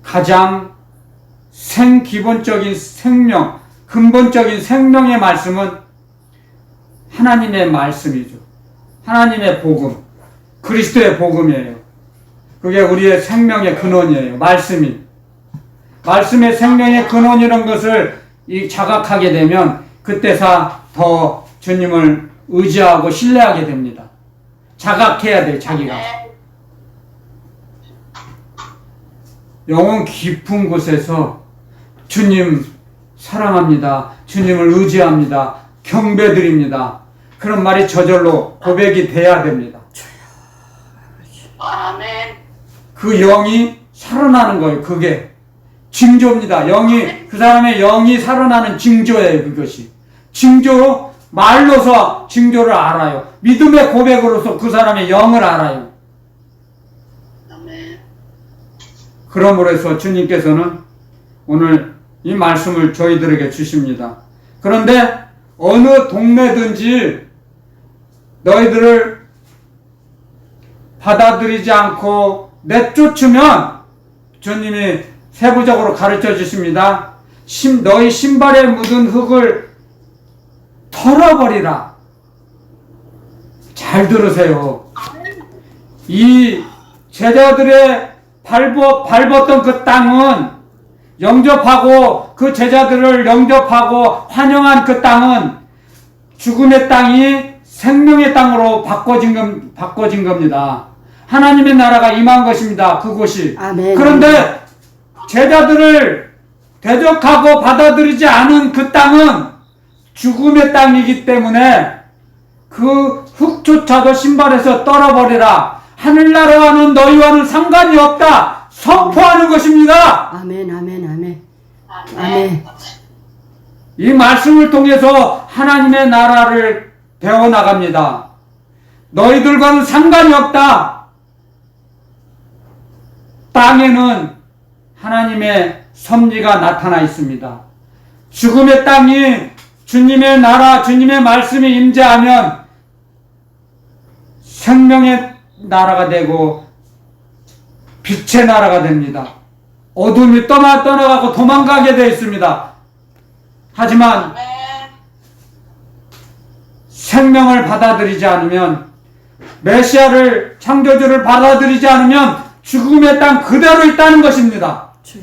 가장 기본적인 근본적인 생명의 말씀은 하나님의 말씀이죠. 하나님의 복음, 그리스도의 복음이에요. 그게 우리의 생명의 근원이에요. 말씀의 생명의 근원이라는 것을 자각하게 되면 그때서 더 주님을 의지하고 신뢰하게 됩니다. 자각해야 돼요, 자기가. 영혼 깊은 곳에서 주님 사랑합니다. 주님을 의지합니다. 경배드립니다. 그런 말이 저절로 고백이 돼야 됩니다. 아멘. 그 영이 살아나는 거예요. 그게 징조입니다. 그 사람의 영이 살아나는 징조예요. 그것이 징조로, 말로서 징조를 알아요. 믿음의 고백으로서 그 사람의 영을 알아요. 아멘. 그러므로 해서 주님께서는 오늘 이 말씀을 저희들에게 주십니다. 그런데 어느 동네든지 너희들을 받아들이지 않고 내쫓으면 주님이 세부적으로 가르쳐 주십니다. 너희 신발에 묻은 흙을 털어버리라. 잘 들으세요. 이 제자들의 밟았던 그 땅은 영접하고 그 제자들을 영접하고 환영한 그 땅은 죽음의 땅이 생명의 땅으로 바꿔진 겁니다. 하나님의 나라가 임한 것입니다. 그곳이. 아멘. 그런데 제자들을 대적하고 받아들이지 않은 그 땅은 죽음의 땅이기 때문에 그 흙조차도 신발에서 떨어버리라. 하늘나라와는 너희와는 상관이 없다. 선포하는 것입니다. 아멘. 아멘. 아멘. 아멘. 아멘. 이 말씀을 통해서 하나님의 나라를 배워나갑니다. 너희들과는 상관이 없다. 땅에는 하나님의 섭리가 나타나 있습니다. 죽음의 땅이 주님의 나라, 주님의 말씀이 임재하면 생명의 나라가 되고 빛의 나라가 됩니다. 어둠이 떠나가고 도망가게 되어 있습니다. 하지만 아멘. 생명을 받아들이지 않으면, 메시아를, 창조주를 받아들이지 않으면 죽음의 땅 그대로 있다는 것입니다. 주여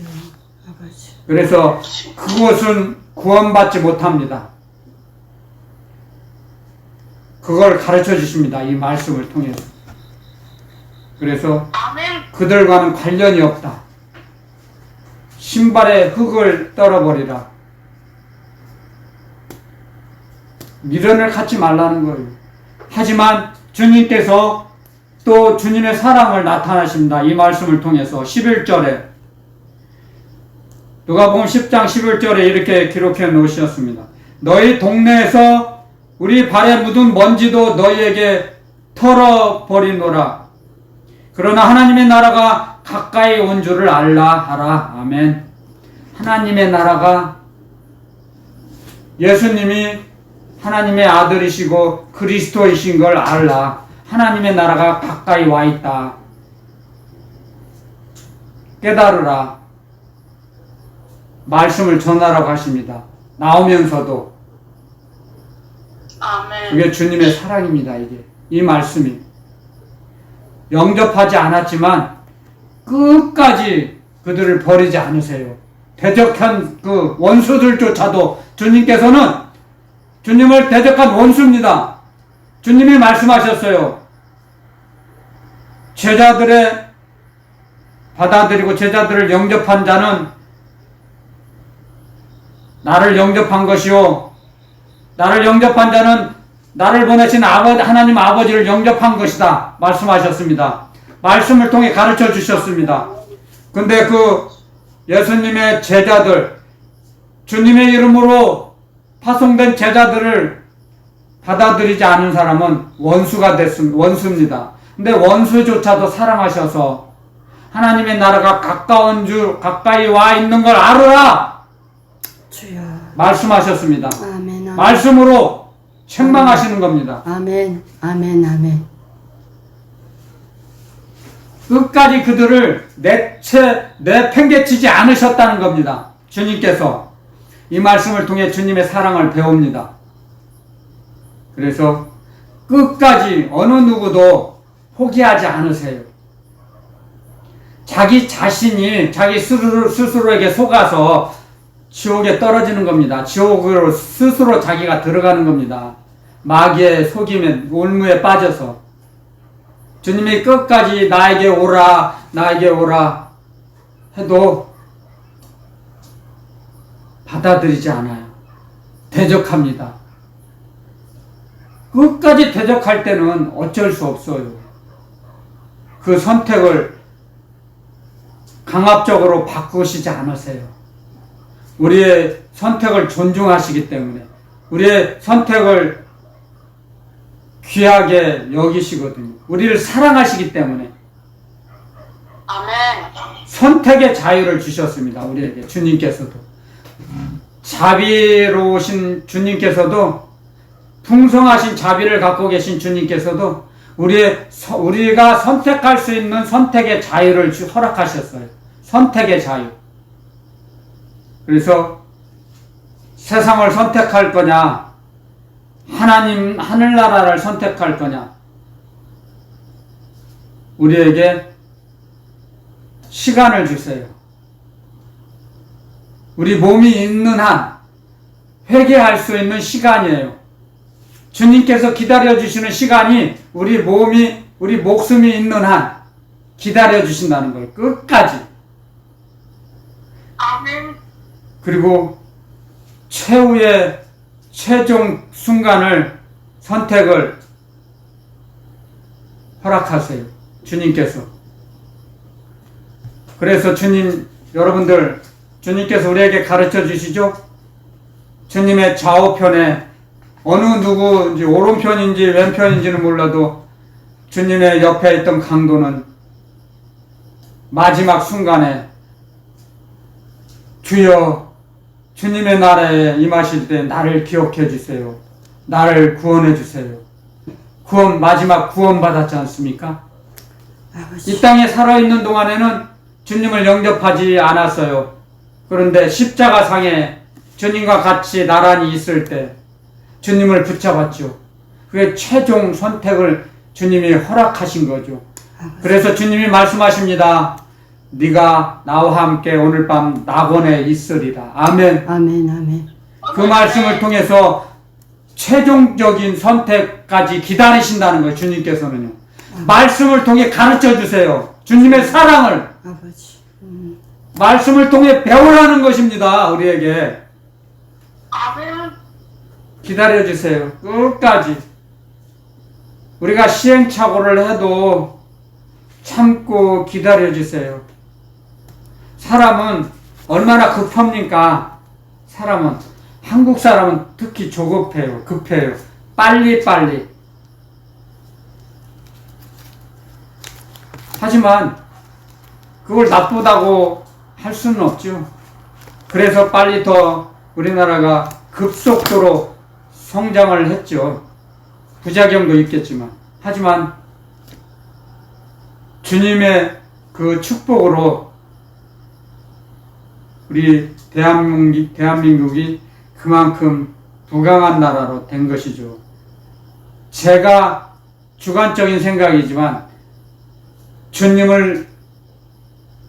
아버지. 그래서 그것은 구원받지 못합니다. 그걸 가르쳐 주십니다. 이 말씀을 통해서. 그래서 아멘. 그들과는 관련이 없다. 신발에 흙을 떨어버리라. 미련을 갖지 말라는 거예요. 하지만 주님께서 또 주님의 사랑을 나타나십니다. 이 말씀을 통해서 11절에 누가복음 10장 11절에 이렇게 기록해 놓으셨습니다. 너희 동네에서 우리 발에 묻은 먼지도 너희에게 털어버리노라. 그러나 하나님의 나라가 가까이 온 줄을 알라 하라. 아멘. 하나님의 나라가, 예수님이 하나님의 아들이시고 그리스도이신 걸 알라. 하나님의 나라가 가까이 와 있다. 깨달으라. 말씀을 전하라고 하십니다. 나오면서도. 아멘. 그게 주님의 사랑입니다. 이게 이 말씀이 영접하지 않았지만 끝까지 그들을 버리지 않으세요. 대적한 그 원수들조차도 주님께서는, 주님을 대적한 원수입니다. 주님이 말씀하셨어요. 제자들의 받아들이고 제자들을 영접한 자는 나를 영접한 것이요, 나를 영접한 자는 나를 보내신 하나님 아버지를 영접한 것이다 말씀하셨습니다. 말씀을 통해 가르쳐 주셨습니다. 근데 그 예수님의 제자들, 주님의 이름으로 파송된 제자들을 받아들이지 않은 사람은 원수입니다. 근데 원수조차도 사랑하셔서 하나님의 나라가 가까이 와 있는 걸 알아라 주여. 말씀하셨습니다. 아멘. 아멘. 말씀으로 책망하시는 겁니다. 아멘. 아멘. 아멘. 끝까지 그들을 내팽개치지 않으셨다는 겁니다. 주님께서 이 말씀을 통해 주님의 사랑을 배웁니다. 그래서 끝까지 어느 누구도 포기하지 않으세요. 자기 자신이 자기 스스로에게 속아서 지옥에 떨어지는 겁니다. 지옥으로 스스로 자기가 들어가는 겁니다. 마귀의 속임에, 올무에 빠져서. 주님이 끝까지 나에게 오라 해도 받아들이지 않아요. 대적합니다. 끝까지 대적할 때는 어쩔 수 없어요. 그 선택을 강압적으로 바꾸시지 않으세요. 우리의 선택을 존중하시기 때문에, 우리의 선택을 귀하게 여기시거든요. 우리를 사랑하시기 때문에. 아멘. 선택의 자유를 주셨습니다. 우리에게 주님께서도. 자비로우신 주님께서도, 풍성하신 자비를 갖고 계신 주님께서도 우리가 선택할 수 있는 선택의 자유를 허락하셨어요. 선택의 자유. 그래서 세상을 선택할 거냐, 하나님 하늘나라를 선택할 거냐, 우리에게 시간을 주세요. 우리 몸이 있는 한 회개할 수 있는 시간이에요. 주님께서 기다려주시는 시간이 우리 목숨이 있는 한 기다려주신다는 거예요. 끝까지. 아멘. 그리고 최후의 최종 순간을 선택을 허락하세요. 주님께서. 그래서 여러분들, 주님께서 우리에게 가르쳐 주시죠? 주님의 좌우편에 어느 누구인지 오른편인지 왼편인지는 몰라도 주님의 옆에 있던 강도는 마지막 순간에 주여, 주님의 나라에 임하실 때 나를 기억해 주세요. 나를 구원해 주세요. 마지막 구원 받았지 않습니까? 아버지. 이 땅에 살아있는 동안에는 주님을 영접하지 않았어요. 그런데 십자가상에 주님과 같이 나란히 있을 때 주님을 붙잡았죠. 그게 최종 선택을 주님이 허락하신 거죠. 그래서 주님이 말씀하십니다. 네가 나와 함께 오늘 밤 낙원에 있으리라. 아멘. 아멘, 아멘. 그 말씀을 통해서 최종적인 선택까지 기다리신다는 거예요. 주님께서는요. 말씀을 통해 가르쳐 주세요. 주님의 사랑을 아버지. 말씀을 통해 배우라는 것입니다. 우리에게 아멘. 기다려 주세요. 끝까지. 우리가 시행착오를 해도 참고 기다려 주세요. 사람은 얼마나 급합니까? 한국 사람은 특히 조급해요. 급해요. 빨리. 하지만 그걸 나쁘다고 할 수는 없죠. 그래서 빨리 더 우리나라가 급속도로 성장을 했죠. 부작용도 있겠지만. 하지만 주님의 그 축복으로 우리 대한민국이 그만큼 부강한 나라로 된 것이죠. 제가 주관적인 생각이지만 주님을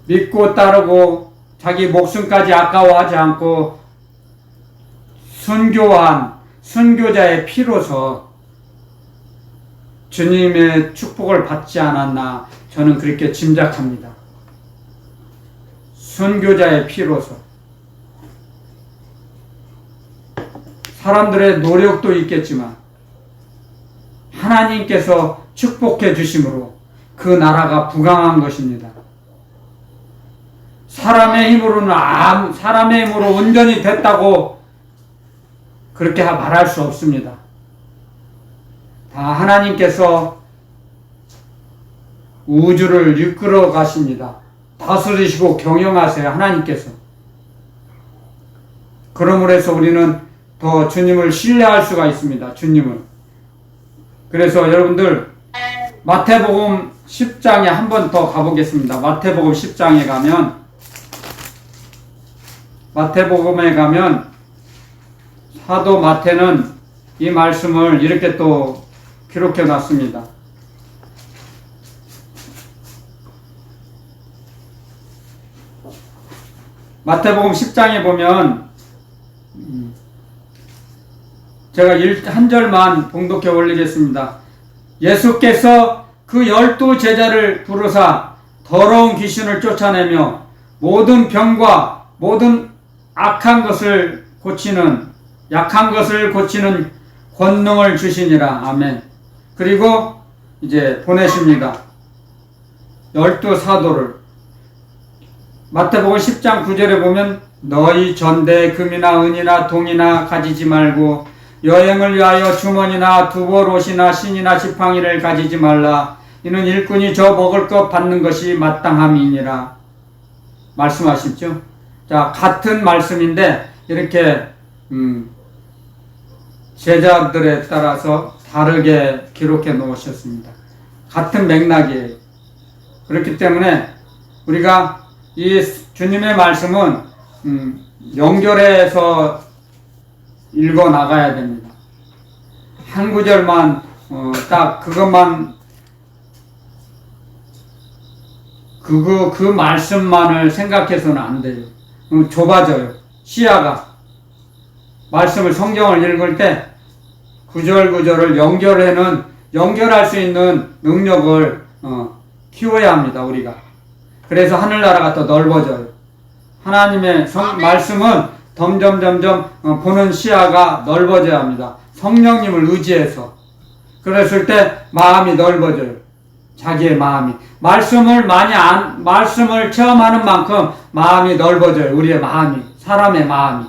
믿고 따르고 자기 목숨까지 아까워하지 않고 순교자의 피로서 주님의 축복을 받지 않았나 저는 그렇게 짐작합니다. 순교자의 피로서. 사람들의 노력도 있겠지만 하나님께서 축복해 주심으로 그 나라가 부강한 것입니다. 사람의 힘으로 온전히 됐다고 그렇게 말할 수 없습니다. 다 하나님께서 우주를 이끌어 가십니다. 다스리시고 경영하세요. 하나님께서. 그러므로 해서 우리는 더 주님을 신뢰할 수가 있습니다. 주님을. 그래서 여러분들 마태복음 10장에 한 번 더 가보겠습니다. 마태복음 10장에 가면 사도 마태는 이 말씀을 이렇게 또 기록해 놨습니다. 마태복음 10장에 보면 제가 한 절만 봉독해 올리겠습니다. 예수께서 그 12 제자를 부르사 더러운 귀신을 쫓아내며 모든 병과 모든 약한 것을 고치는 권능을 주시니라. 아멘. 그리고 이제 보내십니다. 12 사도를. 마태복음 10장 9절에 보면 너희 전대에 금이나 은이나 동이나 가지지 말고 여행을 위하여 주머니나 두벌 옷이나 신이나 지팡이를 가지지 말라. 이는 일꾼이 저 먹을 것 받는 것이 마땅함이니라. 말씀하시죠. 자, 같은 말씀인데 이렇게 제자들에 따라서 다르게 기록해 놓으셨습니다. 같은 맥락이에요. 그렇기 때문에 우리가 이 주님의 말씀은 연결해서 읽어 나가야 됩니다. 한 구절만 딱 그것만 그 말씀만을 생각해서는 안 돼요. 좁아져요. 시야가. 말씀을 성경을 읽을 때 구절구절을 연결할 수 있는 능력을 키워야 합니다. 우리가. 그래서 하늘나라가 더 넓어져요. 하나님의 말씀은 점점 보는 시야가 넓어져야 합니다. 성령님을 의지해서. 그랬을 때 마음이 넓어져요. 자기의 마음이. 말씀을 체험하는 만큼 마음이 넓어져요. 우리의 마음이. 사람의 마음이.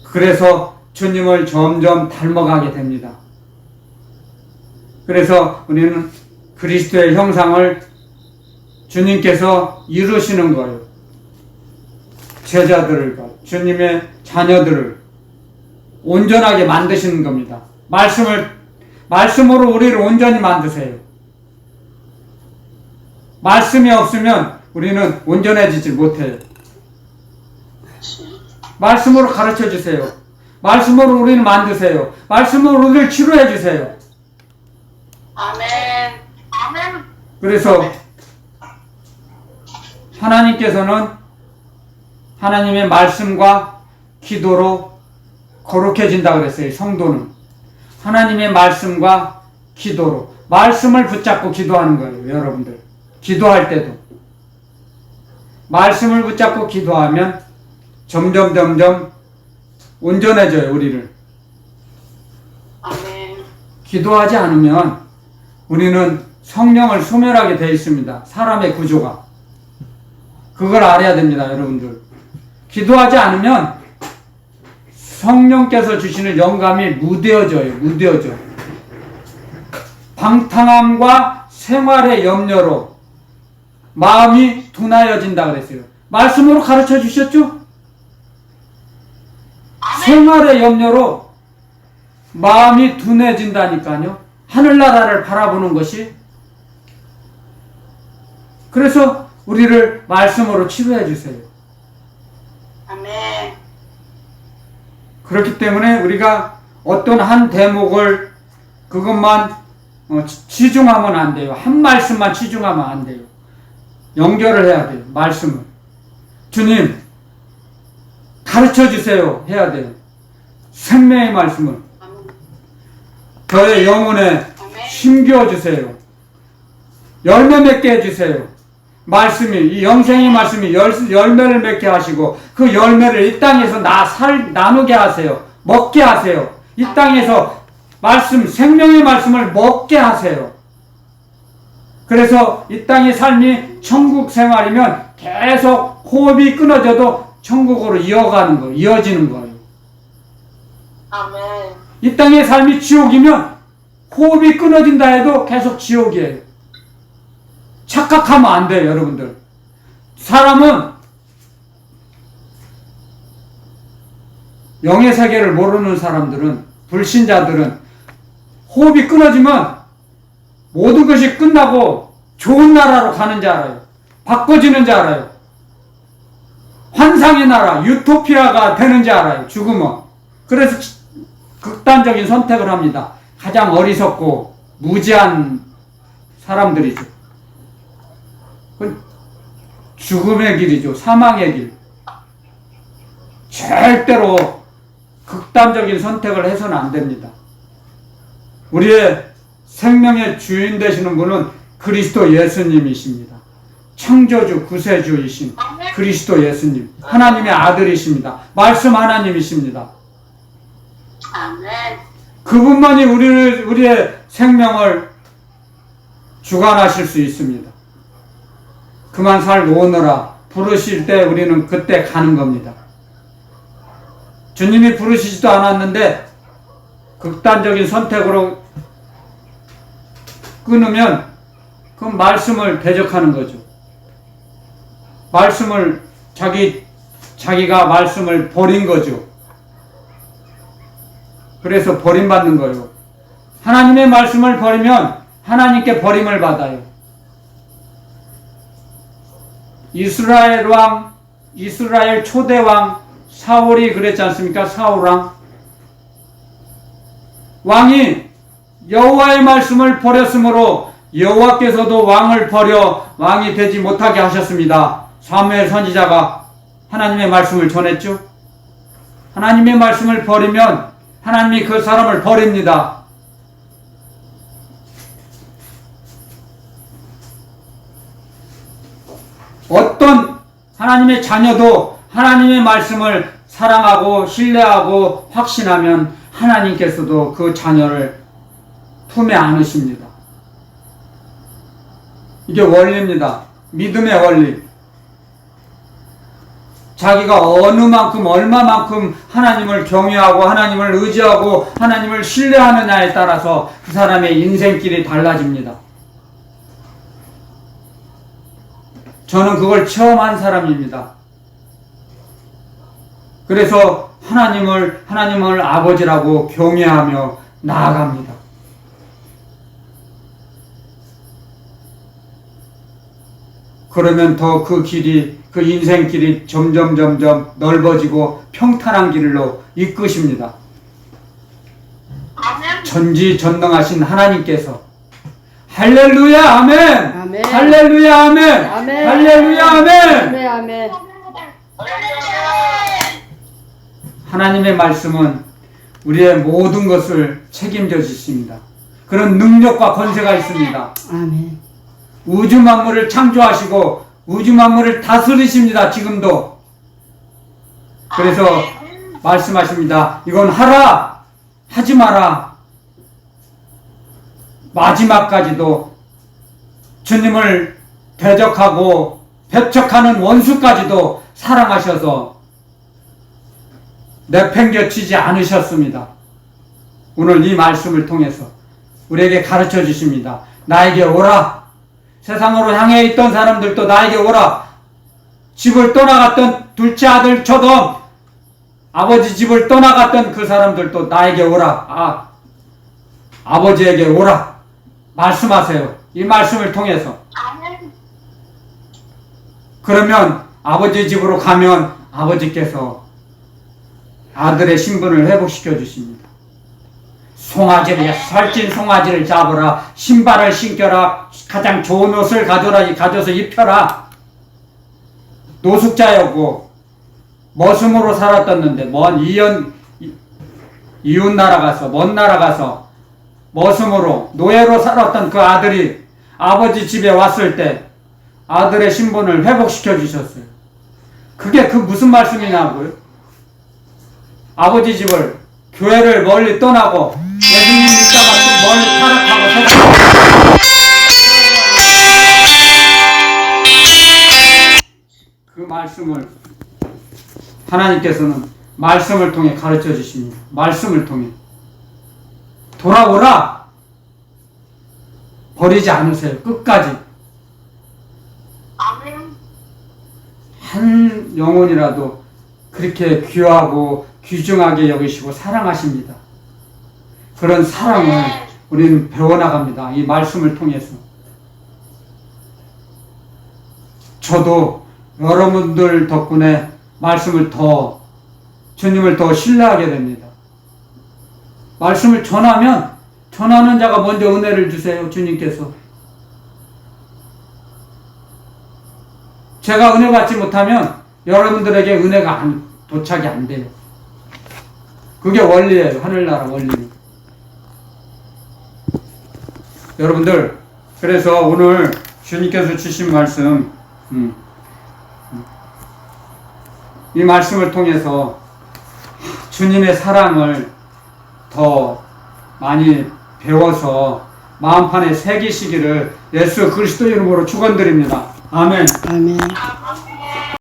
그래서 주님을 점점 닮아가게 됩니다. 그래서 우리는 그리스도의 형상을 주님께서 이루시는 거예요. 제자들과 주님의 자녀들을 온전하게 만드시는 겁니다. 말씀으로 우리를 온전히 만드세요. 말씀이 없으면 우리는 온전해지지 못해요. 말씀으로 가르쳐 주세요. 말씀으로 우리를 만드세요. 말씀으로 우리를 치료해 주세요. 아멘. 아멘. 그래서 하나님께서는 하나님의 말씀과 기도로 거룩해진다고 그랬어요. 성도는 하나님의 말씀과 기도로 말씀을 붙잡고 기도하는 거예요. 여러분들 기도할 때도 말씀을 붙잡고 기도하면 점점 온전해져요. 우리를. 아멘. 기도하지 않으면 우리는 성령을 소멸하게 되어 있습니다. 사람의 구조가. 그걸 알아야 됩니다. 여러분들. 기도하지 않으면 성령께서 주시는 영감이 무뎌져. 방탕함과 생활의 염려로 마음이 둔하여진다 그랬어요. 말씀으로 가르쳐 주셨죠? 생활의 염려로 마음이 둔해진다니까요. 하늘나라를 바라보는 것이. 그래서 우리를 말씀으로 치료해 주세요. 아멘. 그렇기 때문에 우리가 어떤 한 대목을 그것만 치중하면 안 돼요. 한 말씀만 치중하면 안 돼요. 연결을 해야 돼요. 말씀을. 주님 가르쳐 주세요. 해야 돼요. 생명의 말씀을. 저의 영혼에 심겨 주세요. 열매 맺게 해주세요. 말씀이, 이 영생의 말씀이 열매를 맺게 하시고 그 열매를 이 땅에서 나누게 하세요. 먹게 하세요. 이 땅에서 생명의 말씀을 먹게 하세요. 그래서 이 땅의 삶이 천국 생활이면 계속 호흡이 끊어져도 천국으로 이어지는 거예요. 아멘. 이 땅의 삶이 지옥이면 호흡이 끊어진다 해도 계속 지옥이에요. 착각하면 안 돼요, 여러분들. 사람은 영의 세계를 모르는 사람들은, 불신자들은 호흡이 끊어지면 모든 것이 끝나고 좋은 나라로 가는 줄 알아요. 바꿔지는 줄 알아요. 환상의 나라, 유토피아가 되는 줄 알아요. 죽으면. 그래서 극단적인 선택을 합니다. 가장 어리석고 무지한 사람들이죠. 죽음의 길이죠. 사망의 길. 절대로 극단적인 선택을 해서는 안 됩니다. 우리의 생명의 주인 되시는 분은 그리스도 예수님이십니다. 창조주, 구세주이신 그리스도 예수님. 하나님의 아들이십니다. 말씀 하나님이십니다. 아멘. 그분만이 우리의 생명을 주관하실 수 있습니다. 그만 살고 오너라 부르실 때 우리는 그때 가는 겁니다. 주님이 부르시지도 않았는데 극단적인 선택으로 끊으면 그 말씀을 대적하는 거죠. 말씀을 자기가 말씀을 버린 거죠. 그래서 버림받는 거예요. 하나님의 말씀을 버리면 하나님께 버림을 받아요. 이스라엘 초대 왕 사울이 그랬지 않습니까? 사울 왕이 여호와의 말씀을 버렸으므로 여호와께서도 왕을 버려 왕이 되지 못하게 하셨습니다. 사무엘 선지자가 하나님의 말씀을 전했죠. 하나님의 말씀을 버리면 하나님이 그 사람을 버립니다. 어떤 하나님의 자녀도 하나님의 말씀을 사랑하고 신뢰하고 확신하면 하나님께서도 그 자녀를 품에 안으십니다. 이게 원리입니다. 믿음의 원리. 자기가 어느 만큼 얼마만큼 하나님을 경외하고 하나님을 의지하고 하나님을 신뢰하느냐에 따라서 그 사람의 인생길이 달라집니다. 저는 그걸 체험한 사람입니다. 그래서 하나님을 아버지라고 경외하며 나아갑니다. 그러면 더 그 인생길이 점점 넓어지고 평탄한 길로 이끄십니다. 전지전능하신 하나님께서 할렐루야 아멘. 아멘. 할렐루야 아멘. 아멘. 할렐루야 아멘. 아멘. 하나님의 말씀은 우리의 모든 것을 책임져 주십니다. 그런 능력과 권세가 있습니다. 아멘. 우주 만물을 창조하시고 우주 만물을 다스리십니다. 지금도. 그래서 말씀하십니다. 이건 하라, 하지 마라. 마지막까지도 주님을 대적하고 배척하는 원수까지도 사랑하셔서 내팽겨치지 않으셨습니다. 오늘 이 말씀을 통해서 우리에게 가르쳐 주십니다. 나에게 오라. 세상으로 향해 있던 사람들도 나에게 오라. 집을 떠나갔던 둘째 아들처럼 아버지 집을 떠나갔던 그 사람들도 나에게 오라. 아버지에게 오라. 말씀하세요. 이 말씀을 통해서. 그러면 아버지 집으로 가면 아버지께서 아들의 신분을 회복시켜 주십니다. 살찐 송아지를 잡으라. 신발을 신겨라. 가장 좋은 옷을 가져서 입혀라. 노숙자였고 머슴으로 살았었는데 이웃 나라 가서 먼 나라 가서 머슴으로 노예로 살았던 그 아들이 아버지 집에 왔을 때 아들의 신분을 회복시켜 주셨어요. 그게 무슨 말씀이냐고요? 아버지 집을 교회를 멀리 떠나고 예수님 믿다가 멀리 타락하고 그 말씀을 하나님께서는 말씀을 통해 가르쳐 주십니다. 말씀을 통해 돌아오라. 버리지 않으세요. 끝까지. 한 영혼이라도 그렇게 귀하고 귀중하게 여기시고 사랑하십니다. 그런 사랑을 우리는 배워나갑니다. 이 말씀을 통해서. 저도 여러분들 덕분에 주님을 더 신뢰하게 됩니다. 말씀을 전하는 자가 먼저 은혜를 주세요. 주님께서. 제가 은혜 받지 못하면 여러분들에게 은혜가 도착이 안 돼요. 그게 원리예요. 하늘나라 원리. 여러분들, 그래서 오늘 주님께서 주신 말씀, 이 말씀을 통해서 주님의 사랑을 더 많이 배워서 마음판에 새기시기를 예수 그리스도 이름으로 축원드립니다. 아멘. 아멘.